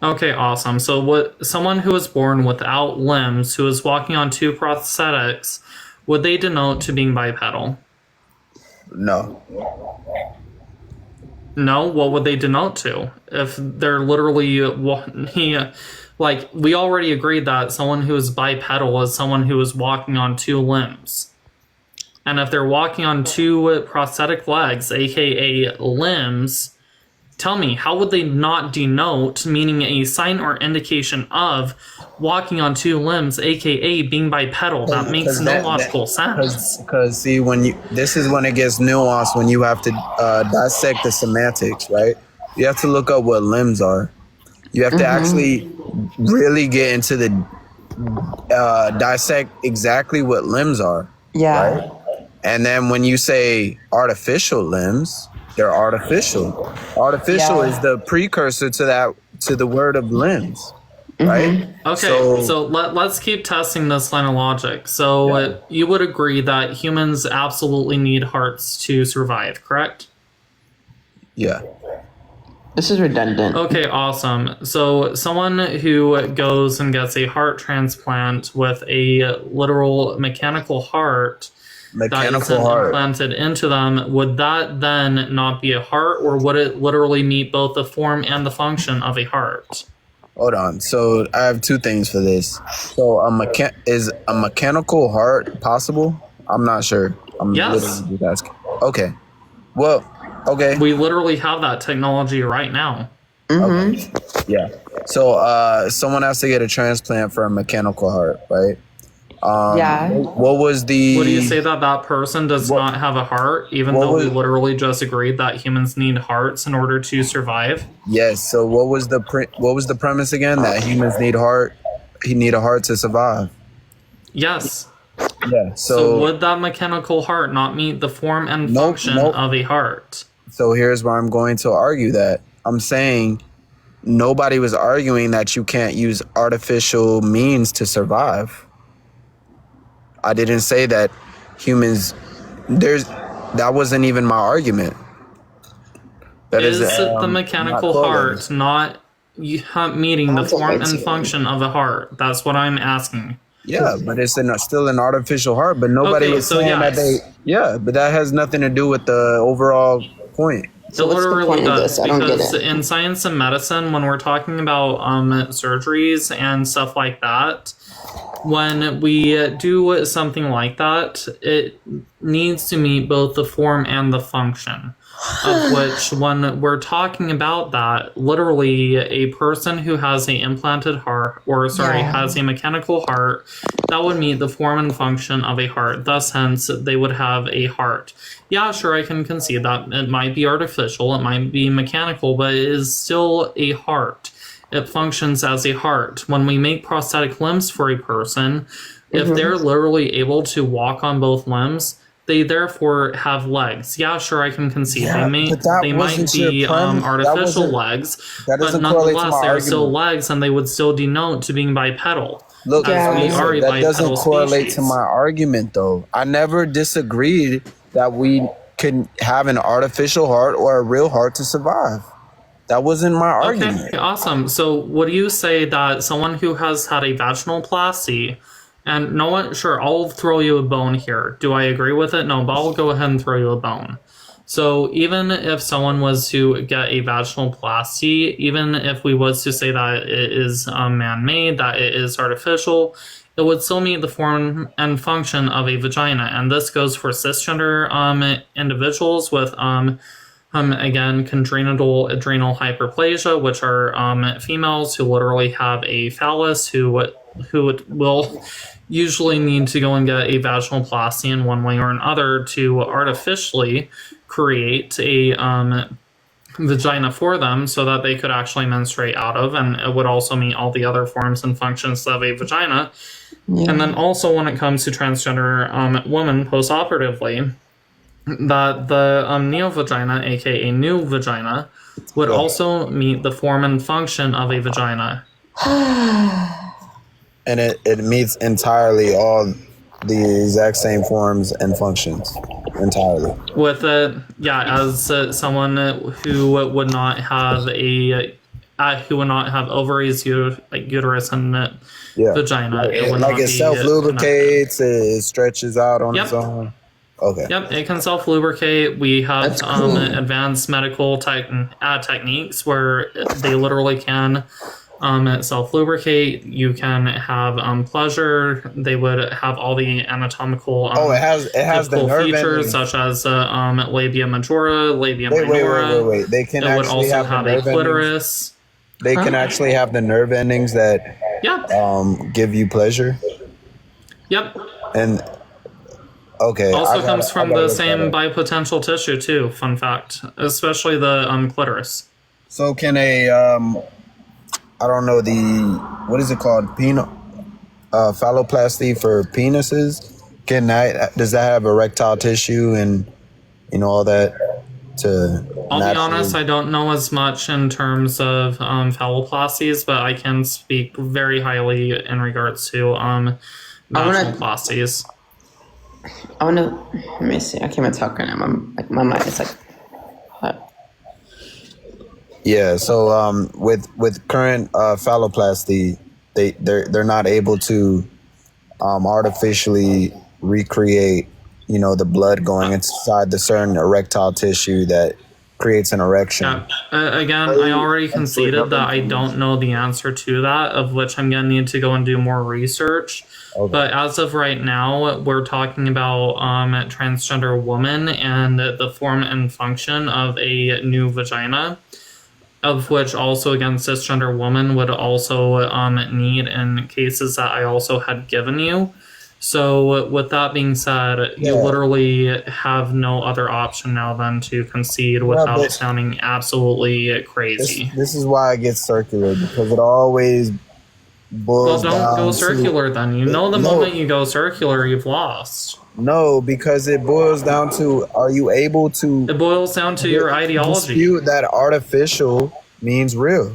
Okay, awesome. So, what someone who was born without limbs, who is walking on 2 prosthetics, would they denote to being bipedal? No. No, what would they denote to? If they're literally, like, we already agreed that someone who is bipedal is someone who is walking on two limbs. And if they're walking on two prosthetic legs, aka limbs, tell me, how would they not denote, meaning a sign or indication of walking on two limbs, aka being bipedal? That makes no logical sense. Because see, this is when it gets nuanced, when you have to dissect the semantics, right? You have to look up what limbs are. You have to actually really get into the dissect exactly what limbs are. Yeah. Right? And then when you say artificial limbs, they're artificial. Artificial is the precursor to the word of limbs, right? Okay, so let's keep testing this line of logic. So you would agree that humans absolutely need hearts to survive, correct? Yeah. This is redundant. Okay, awesome. So someone who goes and gets a heart transplant with a literal mechanical heart that isn't implanted into them, would that then not be a heart, or would it literally meet both the form and the function of a heart? Hold on. So I have two things for this. So is a mechanical heart possible? I'm not sure. I'm Yes. literally just asking. Okay. Well, okay. We literally have that technology right now. Okay. Yeah. So someone has to get a transplant for a mechanical heart, right? What was the... Would you say that person does not have a heart, even though we literally just agreed that humans need hearts in order to survive? Yes. So what was the premise again? That humans need a heart to survive. Yes. Yeah. So would that mechanical heart not meet the form and function of a heart? So here's where I'm going to argue that. I'm saying nobody was arguing that you can't use artificial means to survive. I didn't say that humans, that wasn't even my argument. Is the mechanical heart not meeting the form and function of a heart? That's what I'm asking. Yeah, but it's still an artificial heart, but nobody was saying that they... Yeah, but that has nothing to do with the overall point. So it literally does, because in science and medicine, when we're talking about surgeries and stuff like that, when we do something like that, it needs to meet both the form and the function. Of which, when we're talking about that, literally a person who has a implanted heart, has a mechanical heart, that would meet the form and function of a heart. Thus, hence, they would have a heart. Yeah, sure, I can concede that it might be artificial, it might be mechanical, but it is still a heart. It functions as a heart. When we make prosthetic limbs for a person, if they're literally able to walk on both limbs, they therefore have legs. Yeah, sure, I can concede. They might be artificial legs, but nonetheless, they are still legs, and they would still denote to being bipedal. Look, that doesn't correlate to my argument, though. I never disagreed that we can have an artificial heart or a real heart to survive. That wasn't my argument. Okay, awesome. So would you say that someone who has had a vaginoplasty, and no one, sure, I'll throw you a bone here. Do I agree with it? No, but I'll go ahead and throw you a bone. So even if someone was to get a vaginoplasty, even if we was to say that it is man-made, that it is artificial, it would still meet the form and function of a vagina. And this goes for cisgender individuals with again, congenital adrenal hyperplasia, which are females who literally have a phallus who will usually need to go and get a vaginoplasty in one way or another to artificially create a vagina for them so that they could actually menstruate out of, and it would also meet all the other forms and functions of a vagina. Yeah. And then also when it comes to transgender women post-operatively, that the neovagina, aka new vagina, would also meet the form and function of a vagina. And it meets entirely all the exact same forms and functions. Entirely. With it, as someone who would not have ovaries, uterus, and vagina. It self-lubricates, it stretches out on its own. Okay. Yep, it can self-lubricate. We have That's cool. advanced medical techniques where they literally can self-lubricate. You can have pleasure. They would have all the anatomical it has the typical nerve features endings. such as labia majora, labia minora. Wait. They can It would actually also have have the a nerve endings. clitoris. They can actually have the nerve endings that Yep. give you pleasure. Yep. And okay, Also comes from the same bipotential tissue too. Fun fact, especially the clitoris. So can a I don't know what is it called? Phalloplasty for penises? Does that have erectile tissue and all that to? I'll be honest, I don't know as much in terms of phalloplasties, but I can speak very highly in regards to vaginoplasties. I want to. Let me see. I can't even talk right now. My mind is like hot. Yeah. So with current phalloplasty, they're not able to artificially recreate the blood going inside the certain erectile tissue that creates an erection. Again, I already conceded that I don't know the answer to that, of which I'm going to need to go and do more research. Okay. But as of right now, we're talking about transgender woman and the form and function of a new vagina, of which also, again, cisgender woman would also need in cases that I also had given you. So with that being said, you literally have no other option now than to concede without sounding absolutely crazy. This is why it gets circular, because it always boils down. Well, don't go circular then. The moment you go circular, you've lost. No, because it boils down to, are you able to... It boils down to your ideology. Dispute that artificial means real.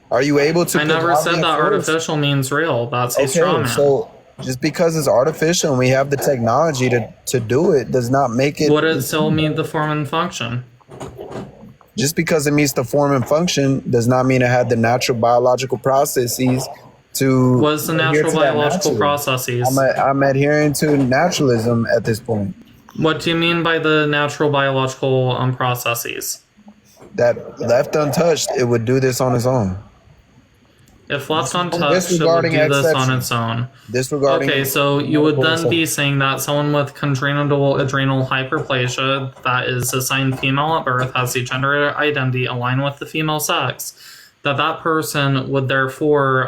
Are you able to... I never said that artificial means real. That's a straw man. So just because it's artificial and we have the technology to do it does not make it... Would it still meet the form and function? Just because it meets the form and function does not mean it had the natural biological processes to... What's the natural biological processes? I'm adhering to naturalism at this point. What do you mean by the natural biological processes? That left untouched, it would do this on its own. If left untouched, it would do this on its own. Okay, so you would then be saying that someone with congenital adrenal hyperplasia that is assigned female at birth, has the gender identity aligned with the female sex, that person would therefore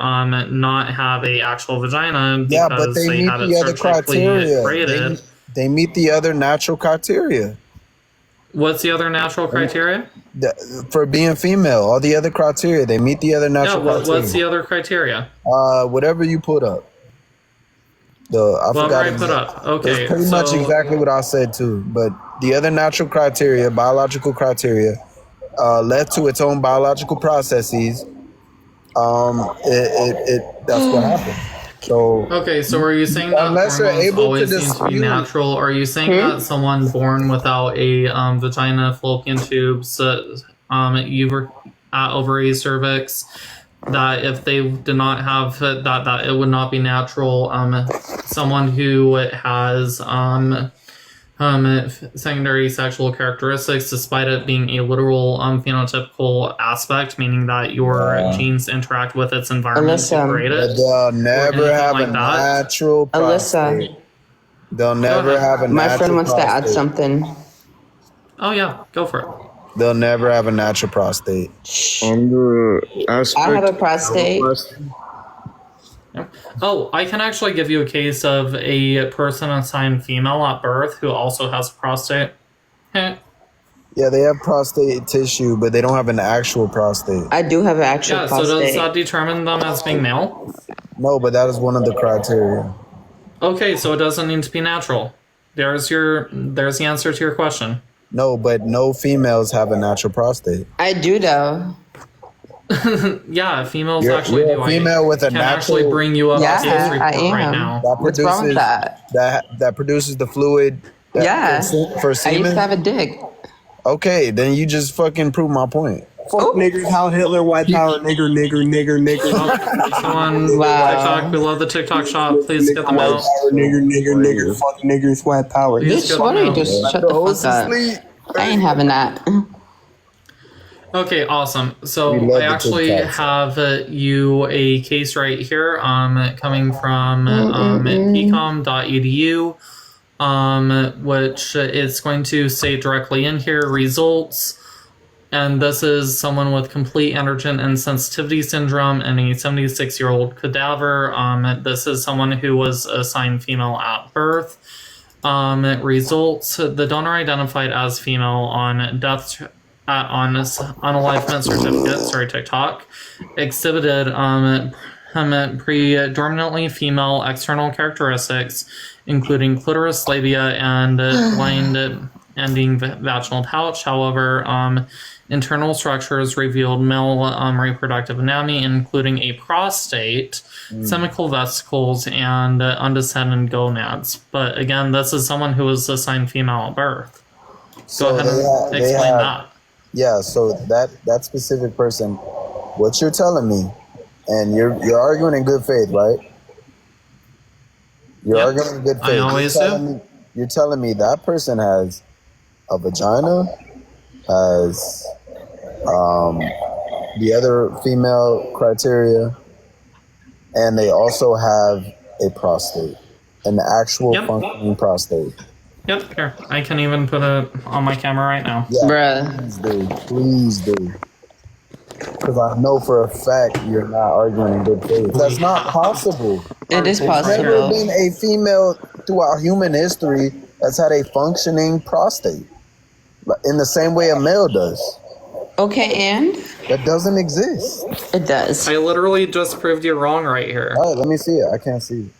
not have a actual vagina because they had it surgically created. They meet the other natural criteria. What's the other natural criteria? For being female, all the other criteria, they meet the other natural criteria. What's the other criteria? Whatever you put up. Whatever I put up. Okay. That's pretty much exactly what I said too. But the other natural criteria, biological criteria, led to its own biological processes. That's what happened. So are you saying that hormones always need to be natural? Are you saying that someone born without a vagina, fallopian tubes, ovaries, cervix, that if they did not have that it would not be natural? Someone who has secondary sexual characteristics, despite it being a literal phenotypical aspect, meaning that your genes interact with its environment to create it. They'll never have a natural prostate. They'll never have a natural prostate. My friend wants to add something. Oh yeah, go for it. They'll never have a natural prostate. On the aspect, I have a prostate. Oh, I can actually give you a case of a person assigned female at birth who also has a prostate. Yeah, they have prostate tissue, but they don't have an actual prostate. I do have an actual prostate. So does that determine them as being male? No, but that is one of the criteria. Okay, so it doesn't need to be natural. There's the answer to your question. No, but no females have a natural prostate. I do though. Yeah, females actually do. Female with a can natural, actually bring you up a case report right now. What's wrong with that? That produces the fluid. For semen. I used to have a dick. Okay, then you just fucking prove my point. Fuck niggers, Heil Hitler, white power, nigger. Someone, TikTok, we love the TikTok shop. Please get them out. Nigger, fuck niggers, white power. Please Bitch, get why them don't you out. just shut the fuck up? I ain't having that. Okay, awesome. So We love I the actually TikToks. have you a case right here, coming from pcom.edu, which is going to say directly in here results. And this is someone with complete androgen insensitivity syndrome and a 76-year-old cadaver. This is someone who was assigned female at birth. Results: the donor identified as female on death on a life event certificate. Sorry, TikTok. Exhibited predominantly female external characteristics, including clitoris, labia, and blind ending vaginal pouch. However, internal structures revealed male reproductive anatomy, including a prostate, semical vesicles, and undescended gonads. But again, this is someone who was assigned female at birth. So Go ahead and they explain have- that. Yeah, so that specific person, what you're telling me, and you're arguing in good faith, right? You're Yep. arguing in good faith. I always do. You're telling me that person has a vagina, has the other female criteria, and they also have a prostate, an actual Yep. functioning prostate. Yep, here. I can even put it on my camera right now. Yeah, Bruh. please do. Because I know for a fact you're not arguing in good faith. That's not possible. It is There's never possible. been a female throughout human history that's had a functioning prostate, in the same way a male does. Okay, and? That doesn't exist. It does. I literally just proved you wrong right here. All right, let me see it. I can't see it.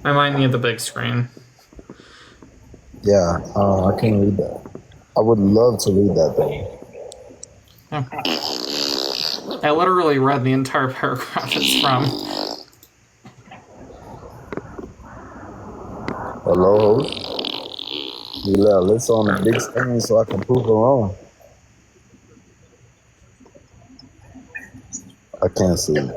I might need the big screen. Yeah, I can't read that. I would love to read that though. I literally read the entire paragraph it's from. Hello, host. You let's on the big screen so I can prove it wrong. I can't see it.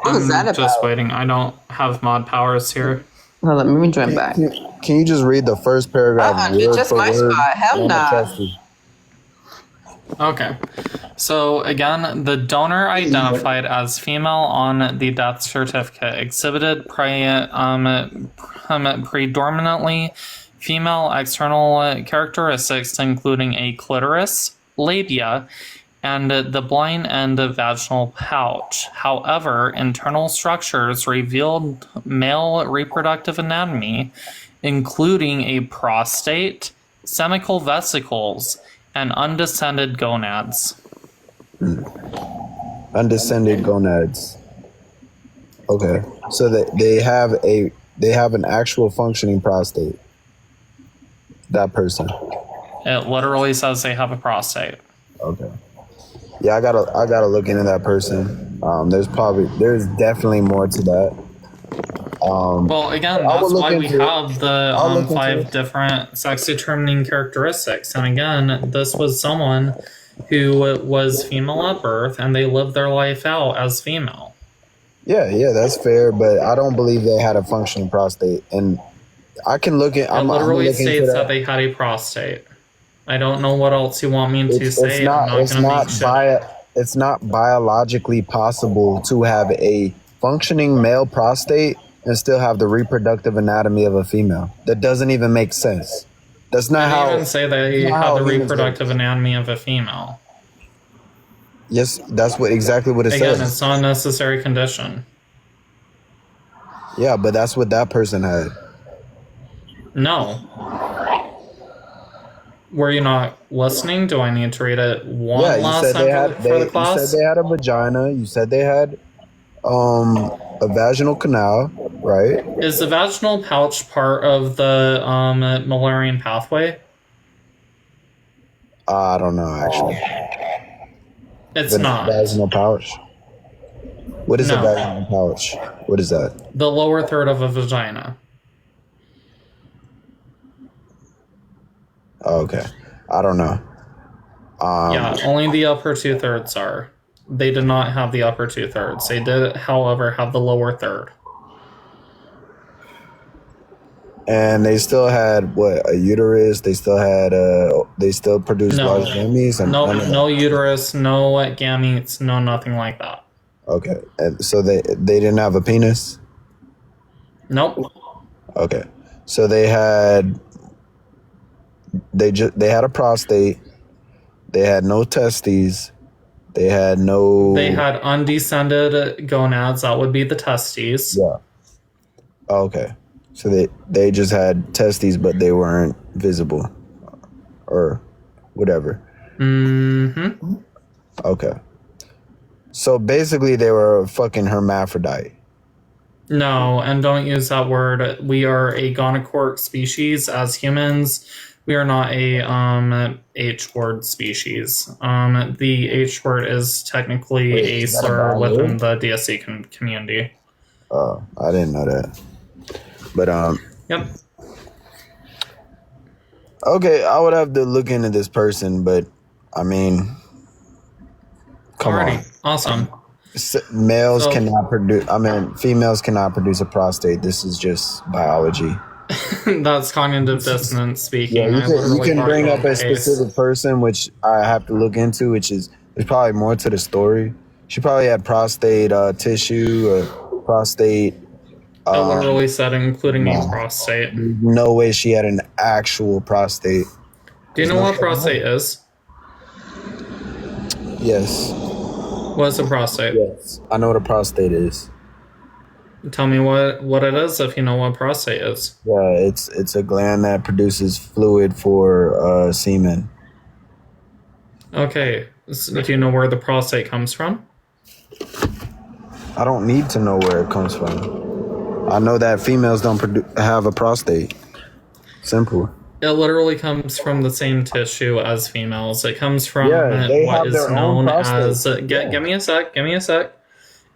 What was that I'm just about? waiting. I don't have mod powers here. Hold on, let me join back. Can you just read the first paragraph? It's just for my word? spot. Hell I wanna nah. test it. Okay. So again, the donor identified as female on the death certificate exhibited predominantly female external characteristics, including a clitoris, labia, and the blind end of vaginal pouch. However, internal structures revealed male reproductive anatomy, including a prostate, semical vesicles, and undescended gonads. Undescended gonads. Okay, so they have an actual functioning prostate. That person. It literally says they have a prostate. Okay. Yeah, I gotta look into that person. There's definitely more to that. Well, again, I will that's look why we into it. have the I'll look into 5 it. different sex-determining characteristics. And again, this was someone who was female at birth, and they lived their life out as female. Yeah, that's fair, but I don't believe they had a functioning prostate. And I can look at. It I'm literally looking into states that that. they had a prostate. I don't know what else you want me to say. It's not. I'm not It's gonna not make shit. It's not biologically possible to have a functioning male prostate and still have the reproductive anatomy of a female. That doesn't even make sense. That's not I how. didn't even say they not had how the humans reproductive work. anatomy of a female. Yes, that's exactly what it Again, says. it's not a necessary condition. Yeah, but that's what that person had. No. Were you not listening? Do I need to read it one Yeah, you last said time they had. for the You class? said they had a vagina. You said they had a vaginal canal, right? Is the vaginal pouch part of the Mullerian pathway? I don't know actually. It's not. Vaginal pouch. What is a No. vaginal pouch? What is that? The lower third of a vagina. Oh, okay. I don't know. Yeah, only the upper 2/3 are. They did not have the upper 2/3. They did, however, have the lower third. And they still had what, a uterus? They still had they still produced large gametes and no uterus, no gametes, no nothing like that. Okay, and so they didn't have a penis. Nope. Okay, so they had a prostate. They had no testes. They had undescended gonads. That would be the testes. Yeah. Okay. So they just had testes, but they weren't visible, or whatever. Mm-hmm. Okay. So basically, they were a fucking hermaphrodite. No, and don't use that word. We are a gonochoric species as humans. We are not a H-word species. The H-word is technically a slur within the DSC community. Oh, I didn't know that. But Yep. Okay, I would have to look into this person, but I mean, come on. Awesome. Males cannot produce. I mean, females cannot produce a prostate. This is just biology. That's cognitive dissonance speaking. Yeah, you can bring up a specific person, which I have to look into, which is there's probably more to the story. She probably had prostate tissue or prostate. I literally said including a prostate. No way she had an actual prostate. Do you know what prostate is? Yes. What's a prostate? Yes. I know what a prostate is. Tell me what it is if you know what prostate is. Yeah, it's a gland that produces fluid for semen. Okay. So do you know where the prostate comes from? I don't need to know where it comes from. I know that females don't have a prostate. Simple. It literally comes from the same tissue as females. It comes from what is known as... Give me a sec.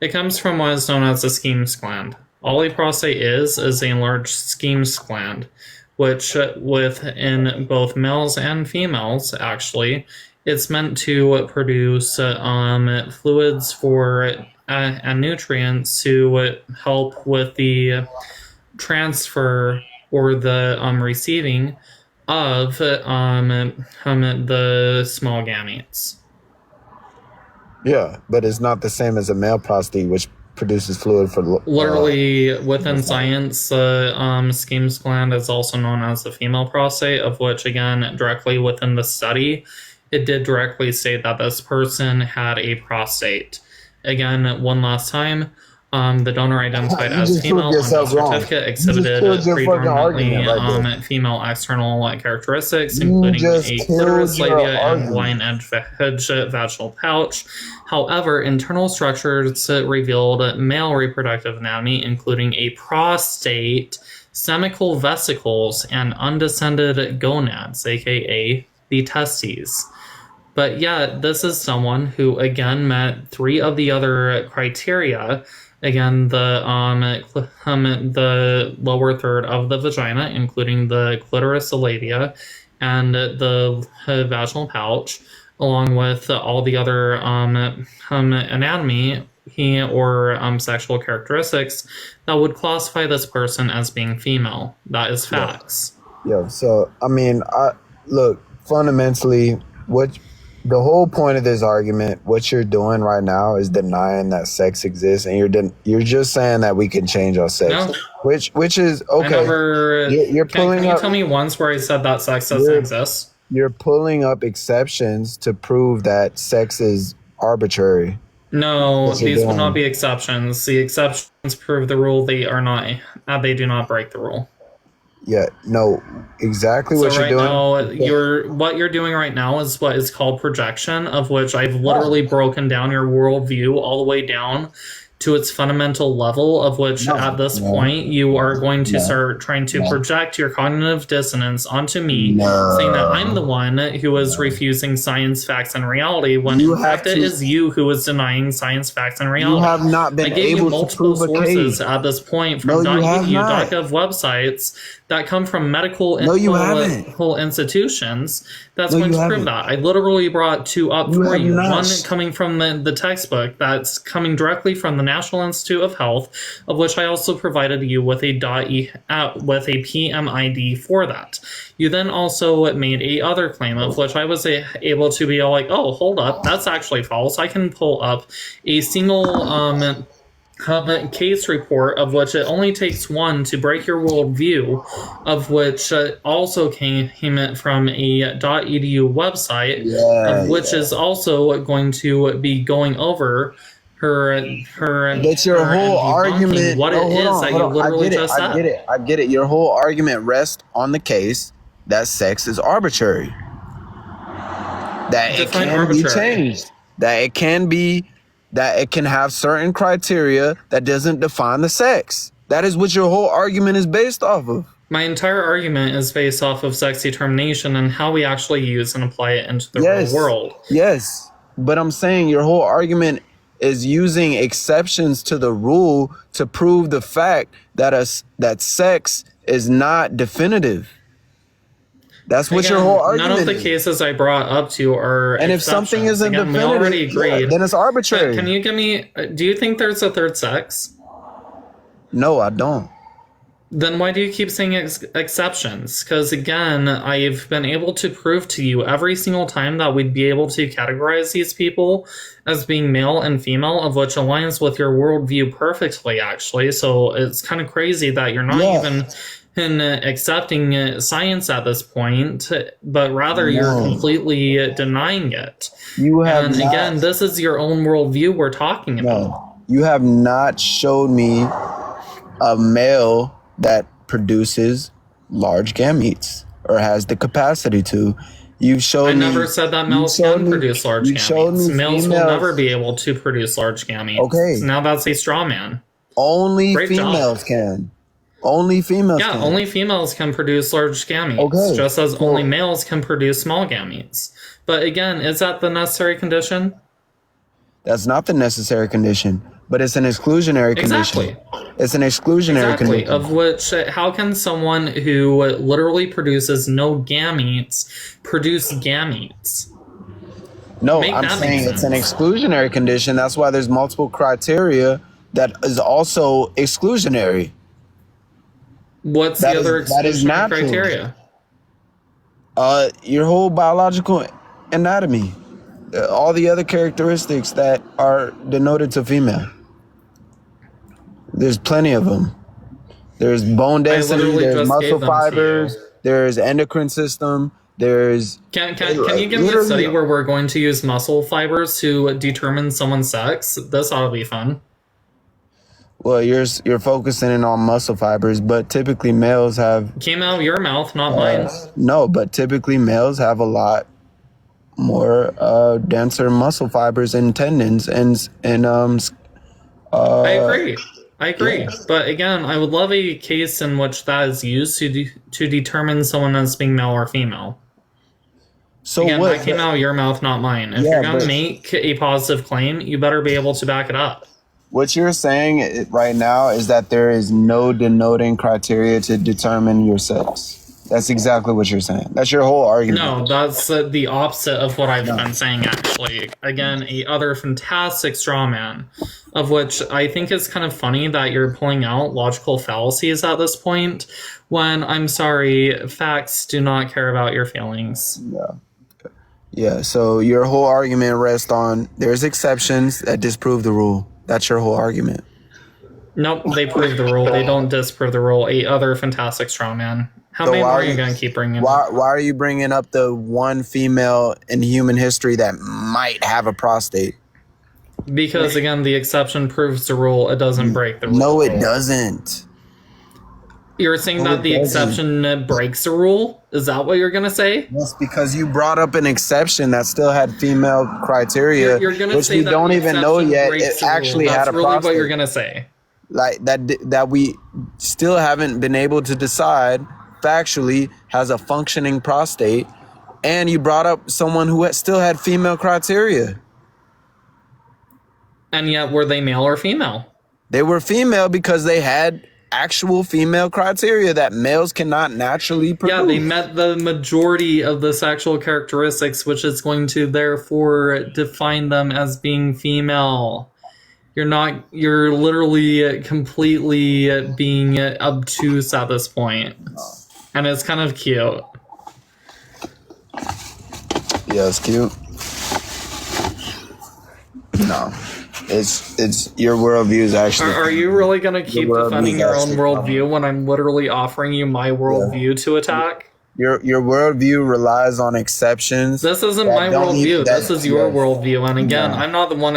It comes from what is known as the Skene's gland. All a prostate is a enlarged Skene's gland, which within both males and females, actually, it's meant to produce fluids for and nutrients to help with the transfer or the receiving of the small gametes. Yeah, but it's not the same as a male prostate, which produces fluid for... Literally, within science, the Skene's gland is also known as the female prostate, of which, again, directly within the study, it did directly state that this person had a prostate. Again, one last time, the donor identified as female on the certificate exhibited predominantly female external characteristics, including a clitoris, labia, and blind-edge vaginal pouch. However, internal structures revealed male reproductive anatomy, including a prostate, semical vesicles, and undescended gonads, aka the testes. But yet, this is someone who, again, met 3 of the other criteria. Again, the lower third of the vagina, including the clitoris, the labia, and the vaginal pouch, along with all the other anatomy or sexual characteristics that would classify this person as being female. That is facts. Yeah. So I mean, look, fundamentally, the whole point of this argument, what you're doing right now is denying that sex exists, and you're just saying that we can change our sex, which is okay. You're pulling can you tell me once where I said that sex doesn't exist? You're pulling up exceptions to prove that sex is arbitrary. No, these will not be exceptions. The exceptions prove the rule. They are not. They do not break the rule. Yeah, no, exactly what you're doing. Now, what you're doing right now is what is called projection, of which I've literally broken down your worldview all the way down to its fundamental level, of which at this point you are going to start trying to project your cognitive dissonance onto me, saying that I'm the one who is refusing science, facts, and reality, when in fact it is you who is denying science, facts, and reality. You have not been able to prove a case at this point from .edu.gov websites that come from medical No, you haven't. institutions that's No, going you to prove haven't. that. I literally brought two up You for have you. not. One coming from the textbook that's coming directly from the National Institute of Health, of which I also provided you with a with a PMID for that. You then also made a other claim of which I was able to be like, oh, hold up, that's actually false. I can pull up a single case report of which it only takes one to break your worldview, of which also came from a .edu website, of which is also going to be going over her But your her whole and debunking argument. what No, it is that you literally just I said. get it. I get it. Your whole argument rests on the case that sex is arbitrary. That it Define can be arbitrary. changed. That it can have certain criteria that doesn't define the sex. That is what your whole argument is based off of. My entire argument is based off of sex determination and how we actually use and apply it into the real world. Yes. But I'm saying your whole argument is using exceptions to the rule to prove the fact that that sex is not definitive. That's what your whole argument none of the is. cases I brought up to are And if something isn't Again, we definitive, already agreed. then it's arbitrary. Can you give me... Do you think there's a third sex? No, I don't. Then why do you keep saying exceptions? Because again, I've been able to prove to you every single time that we'd be able to categorize these people as being male and female, of which aligns with your worldview perfectly, actually. So it's kind of crazy that you're not even accepting science at this point, but rather you're completely denying it. You have and not, again, this is your own worldview we're talking about. No, you have not showed me a male that produces large gametes or has the capacity to. You've showed me. I never said that males can produce large gametes. Males will never be able to produce large gametes. Okay. So now that's a straw man. Only females can. Only females can. Yeah, only females can produce large gametes. Okay. Just as only males can produce small gametes. But again, is that the necessary condition? That's not the necessary condition, but it's an exclusionary condition. Exactly. It's an exclusionary condition. Of which, how can someone who literally produces no gametes produce gametes? No, I'm saying it's an exclusionary condition. That's why there's multiple criteria that is also exclusionary. What's the other exclusionary criteria? Your whole biological anatomy. All the other characteristics that are denoted to female. There's plenty of them. There's bone density, there's muscle fibers, there's endocrine system, there's... Can you give me a study where we're going to use muscle fibers to determine someone's sex? This ought to be fun. Well, you're focusing in on muscle fibers, but typically males have... Came out of your mouth, not mine. No, but typically males have a lot more denser muscle fibers and tendons and I agree. But again, I would love a case in which that is used to determine someone as being male or female. So again, that came out of your mouth, not mine. If you're going to make a positive claim, you better be able to back it up. What you're saying right now is that there is no denoting criteria to determine your sex. That's exactly what you're saying. That's your whole argument. No, that's the opposite of what I've been saying, actually. Again, a other fantastic straw man, of which I think is kind of funny that you're pulling out logical fallacies at this point, when, I'm sorry, facts do not care about your feelings. Yeah, so your whole argument rests on there's exceptions that disprove the rule. That's your whole argument. Nope, they prove the rule. They don't disprove the rule. A other fantastic straw man. How many more are you going to keep bringing up? Why are you bringing up the one female in human history that might have a prostate? Because, again, the exception proves the rule. It doesn't break the rule. No, it doesn't. You're saying that the exception breaks the rule? Is that what you're going to say? Yes, because you brought up an exception that still had female criteria, which we don't even know yet. It actually had a prostate. That's really what you're going to say. Like that we still haven't been able to decide factually has a functioning prostate, and you brought up someone who still had female criteria. And yet, were they male or female? They were female because they had actual female criteria that males cannot naturally produce. Yeah, they met the majority of the sexual characteristics, which is going to therefore define them as being female. You're literally completely being obtuse at this point. And it's kind of cute. Yeah, it's cute. No. It's your worldview is actually. Are you really going to keep defending your own worldview when I'm literally offering you my worldview to attack? Your worldview relies on exceptions. This isn't my worldview. This is your worldview. And again, I'm not the one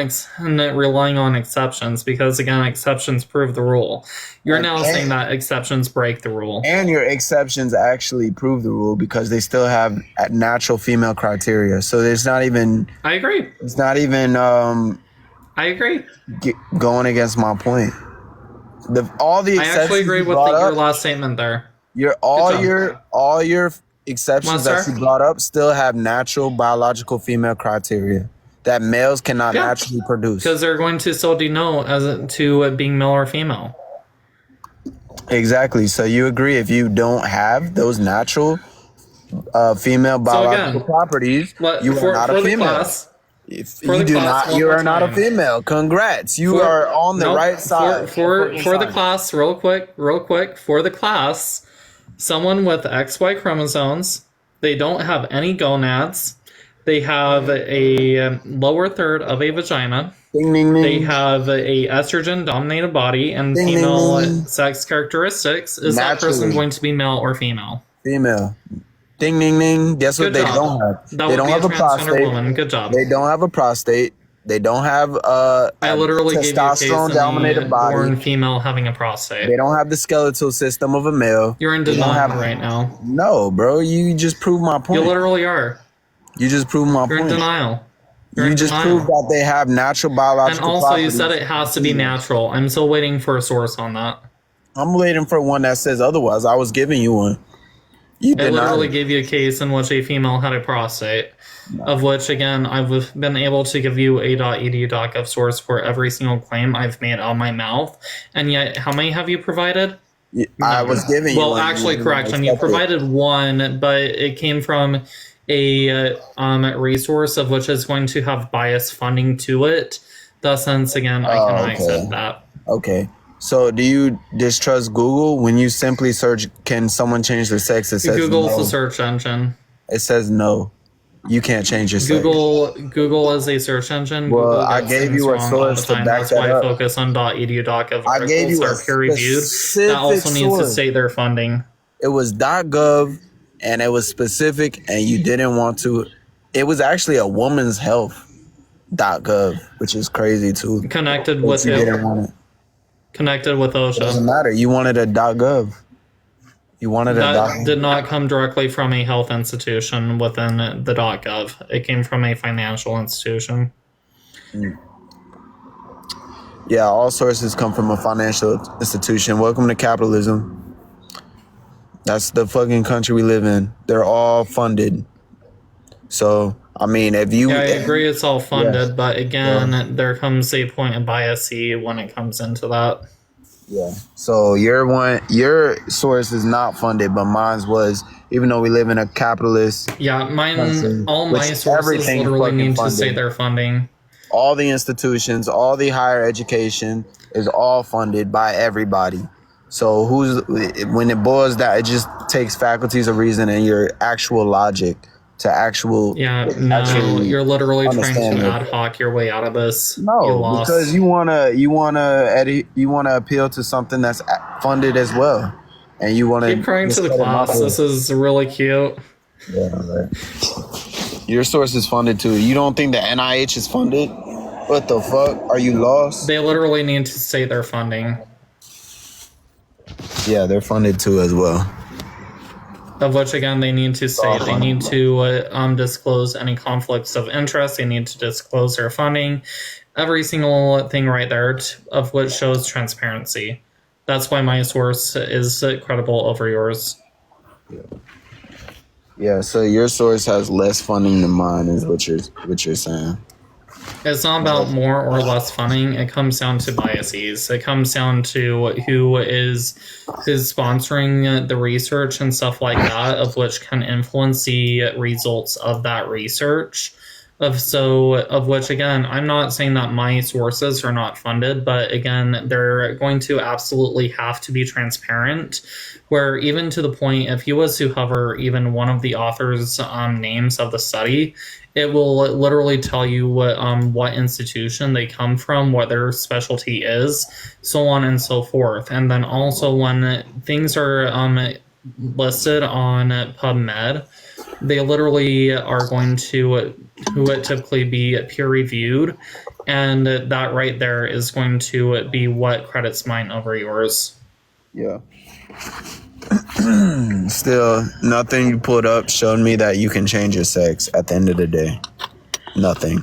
relying on exceptions because, again, exceptions prove the rule. You're now saying that exceptions break the rule. And your exceptions actually prove the rule because they still have natural female criteria. So it's not even. I agree. It's not even. I agree. Going against my point. All the exceptions. I actually agree with your last statement there. All your exceptions that you brought up still have natural biological female criteria that males cannot naturally produce. Because they're going to still denote as to being male or female. Exactly. So you agree if you don't have those natural female biological properties, you are not a female. If you do not, you are not a female. Congrats. You are on the right side. For the class, real quick, for the class, someone with XY chromosomes, they don't have any gonads, they have a lower third of a vagina, ding, ding, ding. They have a estrogen-dominated body and ding, female ding, ding. Sex characteristics. Is that person going to be male or female? Female. Ding, ding, ding. Guess what they don't have? They don't have a prostate. Woman. Good job. They don't have a prostate. They don't have I literally gave you a case testosterone-dominated body. Born female having a prostate. They don't have the skeletal system of a male. You're in denial right now. No, bro. You just proved my point. You literally are. You just proved my point. You're in denial. You just proved that they have natural biological And also, properties. you said it has to be natural. I'm still waiting for a source on that. I'm waiting for one that says otherwise. I was giving you one. I literally gave you a case in which a female had a prostate, of which, again, I've been able to give you a .edu.gov source for every single claim I've made on my mouth. And yet, how many have you provided? I was giving you one. Well, actually, correction. You provided one, but it came from a resource of which is going to have biased funding to it. Thus, since, again, I cannot accept that. Okay. So, do you distrust Google when you simply search, can someone change their sex? It says Google's no. a search engine. It says no. You can't change your sex. Google is a search engine. Well, Google I gave you a source to back That's that why up. I focus on .edu.gov. I gave you a peer reviewed. That also needs to state their funding. It was .gov, and it was specific, and you didn't want to. It was actually a woman's health .gov, which is crazy too. Connected with you didn't want it. Connected with OSHA. It doesn't matter. You wanted a .gov. You wanted that did not come directly from a health institution within the .gov. It came from a financial institution. Yeah, all sources come from a financial institution. Welcome to capitalism. That's the fucking country we live in. They're all funded. So, I mean, if you... Yeah, I agree it's all funded, but again, there comes a point of bias when it comes into that. Yeah. So your source is not funded, but mine's was, even though we live in a capitalist... Yeah, all my sources literally need to say their funding. All the institutions, all the higher education is all funded by everybody. So when it boils down, it just takes faculties of reason and your actual logic to actual. Yeah, no, you're literally trying to ad hoc your way out of this. No, because you wanna appeal to something that's funded as well, and you wanna keep crying to the class. This is really cute. Yeah, right. Your source is funded too. You don't think the NIH is funded? What the fuck? Are you lost? They literally need to say their funding. Yeah, they're funded too as well. Of which, again, they need to say they need to disclose any conflicts of interest. They need to disclose their funding. Every single thing right there, of which shows transparency. That's why my source is credible over yours. Yeah, so your source has less funding than mine, is what you're saying. It's not about more or less funding. It comes down to biases. It comes down to who is sponsoring the research and stuff like that, of which can influence the results of that research. Of which, again, I'm not saying that my sources are not funded, but again, they're going to absolutely have to be transparent. Where even to the point, if you was to hover even one of the authors' names of the study, it will literally tell you what institution they come from, what their specialty is, so on and so forth. And then also when things are listed on PubMed, they literally are going to typically be peer reviewed, and that right there is going to be what credits mine over yours. Yeah. Still, nothing you put up showed me that you can change your sex at the end of the day. Nothing.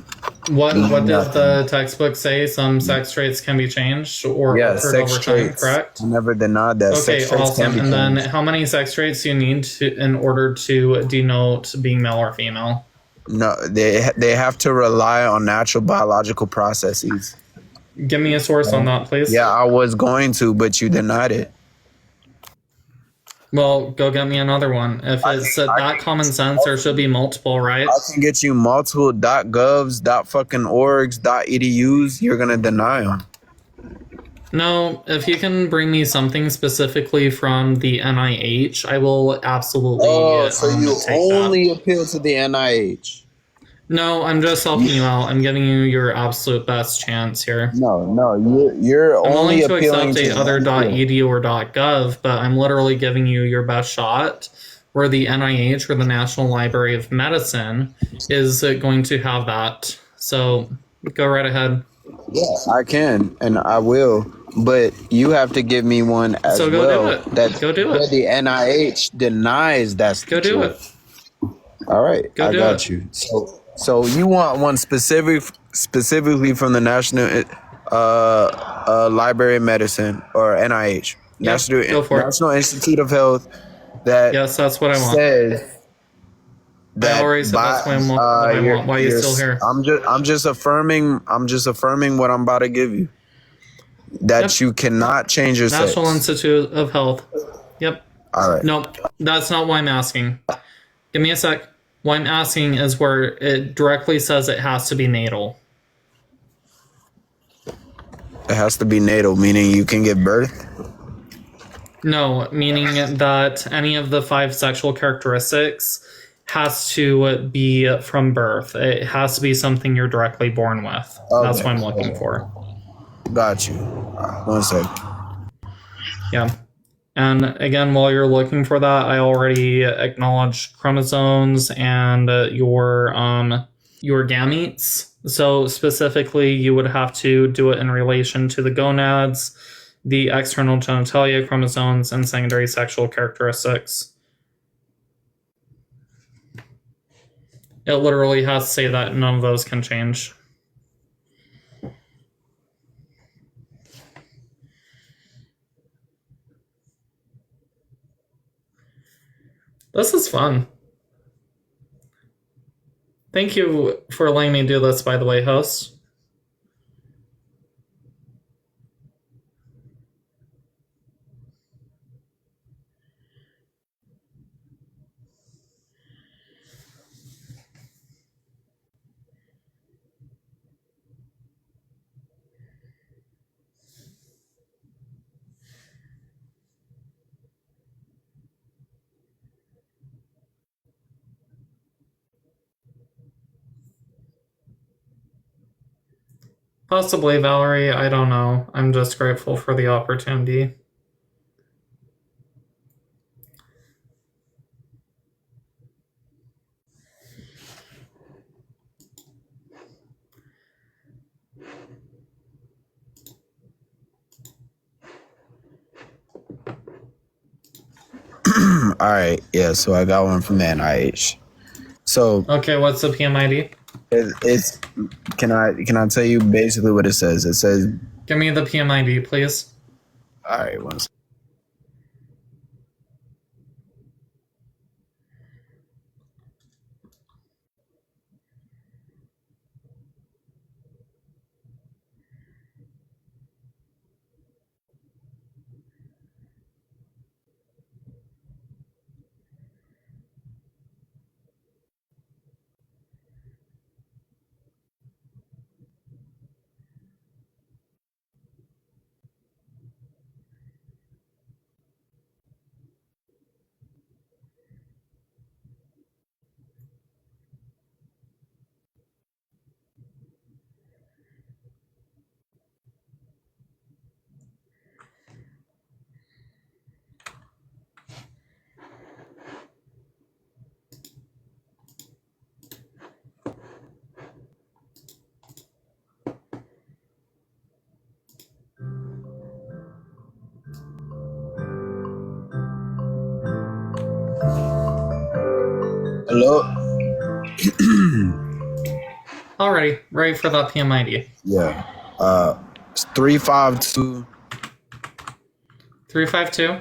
What does the textbook say? Some sex traits can be changed or altered over time, correct? I never denied that. Okay, sex traits awesome. And then how many sex traits do you need in order to denote being male or female? No, they have to rely on natural biological processes. Give me a source on that, please. Yeah, I was going to, but you denied it. Well, go get me another one. If it's that common sense, there should be multiple, right? I can get you multiple .govs, .orgs, .edus. You're gonna deny them. No, if you can bring me something specifically from the NIH, I will absolutely. Oh, so you only that. appeal to the NIH? No, I'm just helping you out. I'm giving you your absolute best chance here. No, you're I'm only willing to appealing accept to other .edu or .gov, but I'm literally giving you your best shot. Where the NIH or the National Library of Medicine is going to have that. So go right ahead. Yeah, I can and I will, but you have to give me one as so go well. Do it. Go do it. The NIH denies that's go do truth. It. All right, go I do got it. you. So you want one specifically from the National Library of Medicine or NIH, Yep, go for National Institute of Health. Yes, that's what I want. Says that I already said that's what I want. Why are you still here? I'm just affirming what I'm about to give you. That you cannot change your National sex. Institute of Health. Yep. All right. Nope, that's not what I'm asking. Give me a sec. What I'm asking is where it directly says it has to be natal. It has to be natal, meaning you can give birth? No, meaning that any of the 5 sexual characteristics has to be from birth. It has to be something you're directly born with. Okay. That's what I'm looking for. Got you. 1 sec. Yeah. And again, while you're looking for that, I already acknowledged chromosomes and your gametes. So specifically, you would have to do it in relation to the gonads, the external genitalia, chromosomes, and secondary sexual characteristics. It literally has to say that none of those can change. This is fun. Thank you for letting me do this, by the way, host. Possibly, Valerie. I don't know. I'm just grateful for the opportunity. All right. Yeah, so I got one from the NIH. So okay, what's the PMID? It's can I tell you basically what it says? It says, give me the PMID, please. All right, 1 second. Hello? Alrighty, ready for that PMID. Yeah. It's 352 352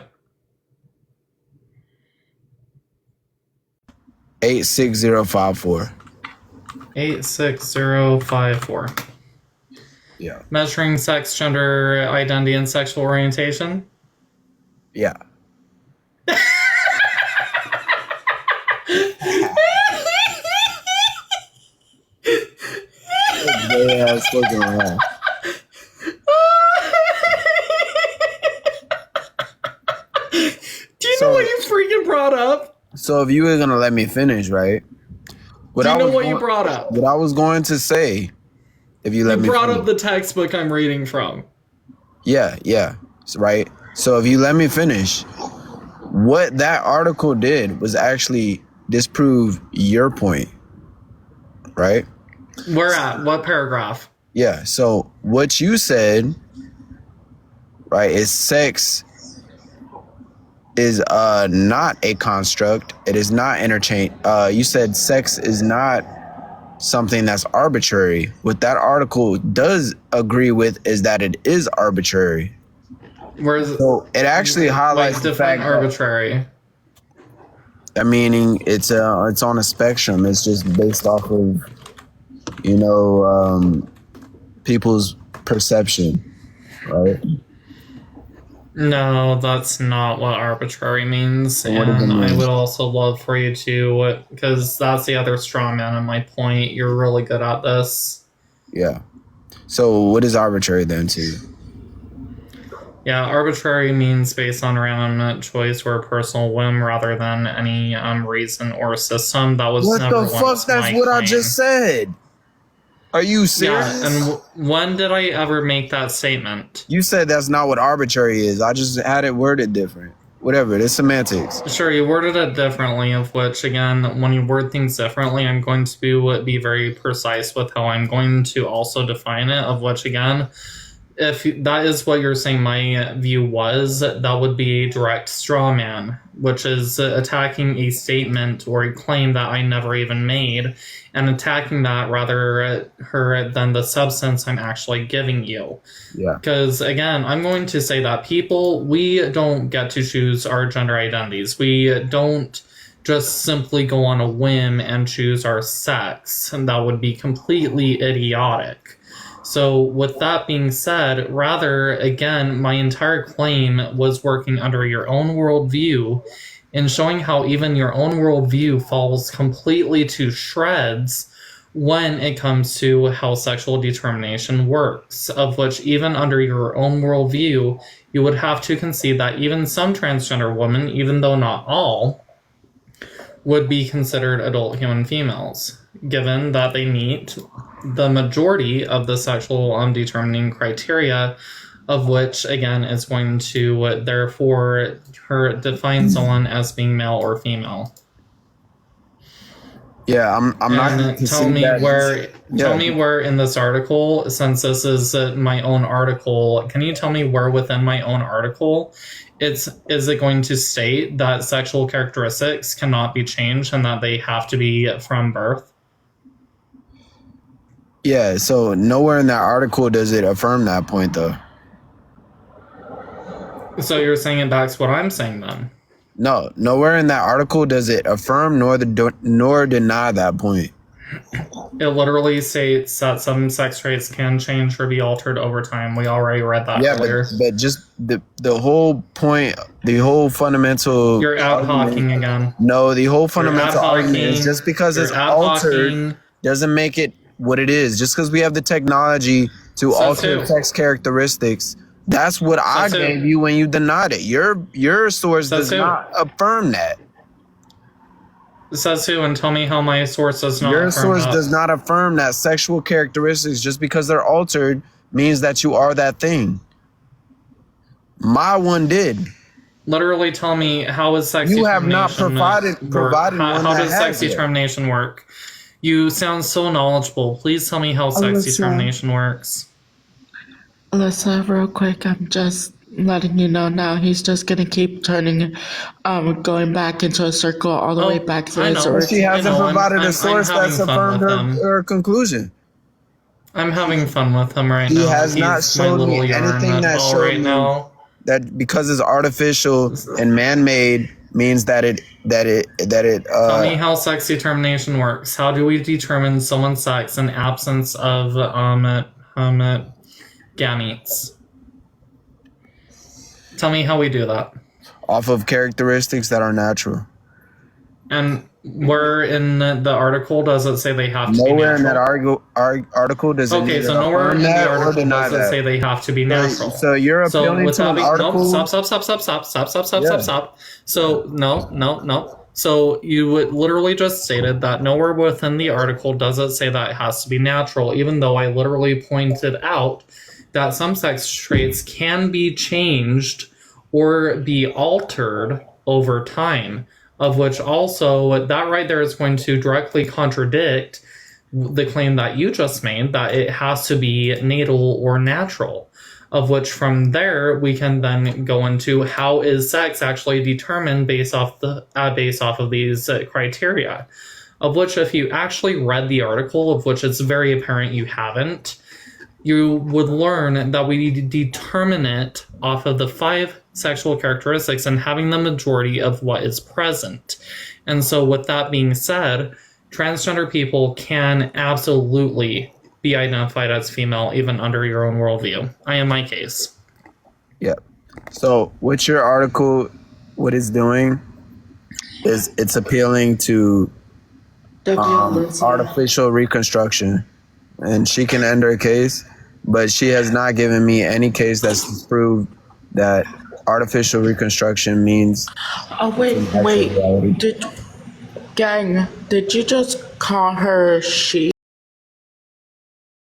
86054. 86054. Yeah. Measuring sex, gender, identity, and sexual orientation. Yeah. Gay ass fucking laugh. Do you know what you freaking brought up? So if you were gonna let me finish, right? Do you know what you brought up? What I was going to say, if you let me brought finish. up the textbook I'm reading from. Yeah, right. So if you let me finish, what that article did was actually disprove your point, right? Where at? What paragraph? Yeah. So what you said, right, is sex is not a construct. It is not interchange. You said sex is not something that's arbitrary. What that article does agree with is that it is arbitrary. Whereas So it actually highlights the fact arbitrary. That meaning it's on a spectrum. It's just based off of people's perception, right? No, that's not what arbitrary means. And I would also love for you to, because that's the other straw man on my point. You're really good at this. Yeah. So what is arbitrary then to you? Yeah, arbitrary means based on random choice or personal whim rather than any reason or system. That was what never the fuck? That's what I just said. Are you serious? Yeah, and when did I ever make that statement? You said that's not what arbitrary is. I just had it worded different. Whatever, it's semantics. Sure, you worded it differently, of which, again, when you word things differently, I'm going to be very precise with how I'm going to also define it, of which, again, if that is what you're saying my view was, that would be a direct straw man, which is attacking a statement or a claim that I never even made, and attacking that rather than the substance I'm actually giving you. Yeah. Because, again, I'm going to say that we don't get to choose our gender identities. We don't just simply go on a whim and choose our sex, and that would be completely idiotic. So with that being said, rather, again, my entire claim was working under your own worldview and showing how even your own worldview falls completely to shreds when it comes to how sexual determination works, of which even under your own worldview, you would have to concede that even some transgender women, even though not all, would be considered adult human females, given that they meet the majority of the sexual determining criteria, of which, again, is going to therefore define someone as being male or female. Yeah, I'm not going to tell me where. Tell me where in this article, since this is my own article, can you tell me where within my own article is it going to state that sexual characteristics cannot be changed and that they have to be from birth? Yeah, so nowhere in that article does it affirm that point, though. So you're saying it backs what I'm saying, then? No, nowhere in that article does it affirm nor deny that point. It literally states that some sex traits can change or be altered over time. We already read that earlier. But just the whole point, the whole fundamental... You're out-hawking again. No, the whole fundamental argument is just because it's altered doesn't make it what it is. Just because we have the technology to alter sex characteristics, that's what I gave you when you denied it. Your source does not affirm that. Says who? And tell me how my source does not affirm that. Your source does not affirm that sexual characteristics, just because they're altered, means that you are that thing. My one did. Literally tell me, how is sex determination... You have not provided one. How does sex determination work? You sound so knowledgeable. Please tell me how sex determination works. Alyssa, real quick, I'm just letting you know now. He's just gonna keep turning, going back into a circle all the way back to I his know. But she origin. hasn't provided a source having that's fun affirmed with him. her conclusion. I'm having fun with him right He now. has not He's my showed little me yarn anything that ball showed right me now. that because it's artificial and man-made means that it Tell me how sex determination works. How do we determine someone's sex in absence of gametes? Tell me how we do that. off of characteristics that are natural. And where in the article does it say they have to be Nowhere in that natural? article does it Okay, neither so nowhere affirm in the that or article deny does it that. say they have to be natural. So you're appealing with to that an being, article. Nope, stop. So no. So you would literally just stated that nowhere within the article does it say that it has to be natural, even though I literally pointed out that some sex traits can be changed or be altered over time, of which also that right there is going to directly contradict the claim that you just made that it has to be natal or natural, of which from there we can then go into how is sex actually determined based off of these criteria, of which if you actually read the article, of which it's very apparent you haven't, you would learn that we determine it off of the 5 sexual characteristics and having the majority of what is present. And so with that being said, transgender people can absolutely be identified as female even under your own worldview. I am my case. Yeah. So what your article, what it's doing is it's appealing to artificial reconstruction, and she can end her case, but she has not given me any case that's proved that artificial reconstruction means. Oh wait, did you just call her she?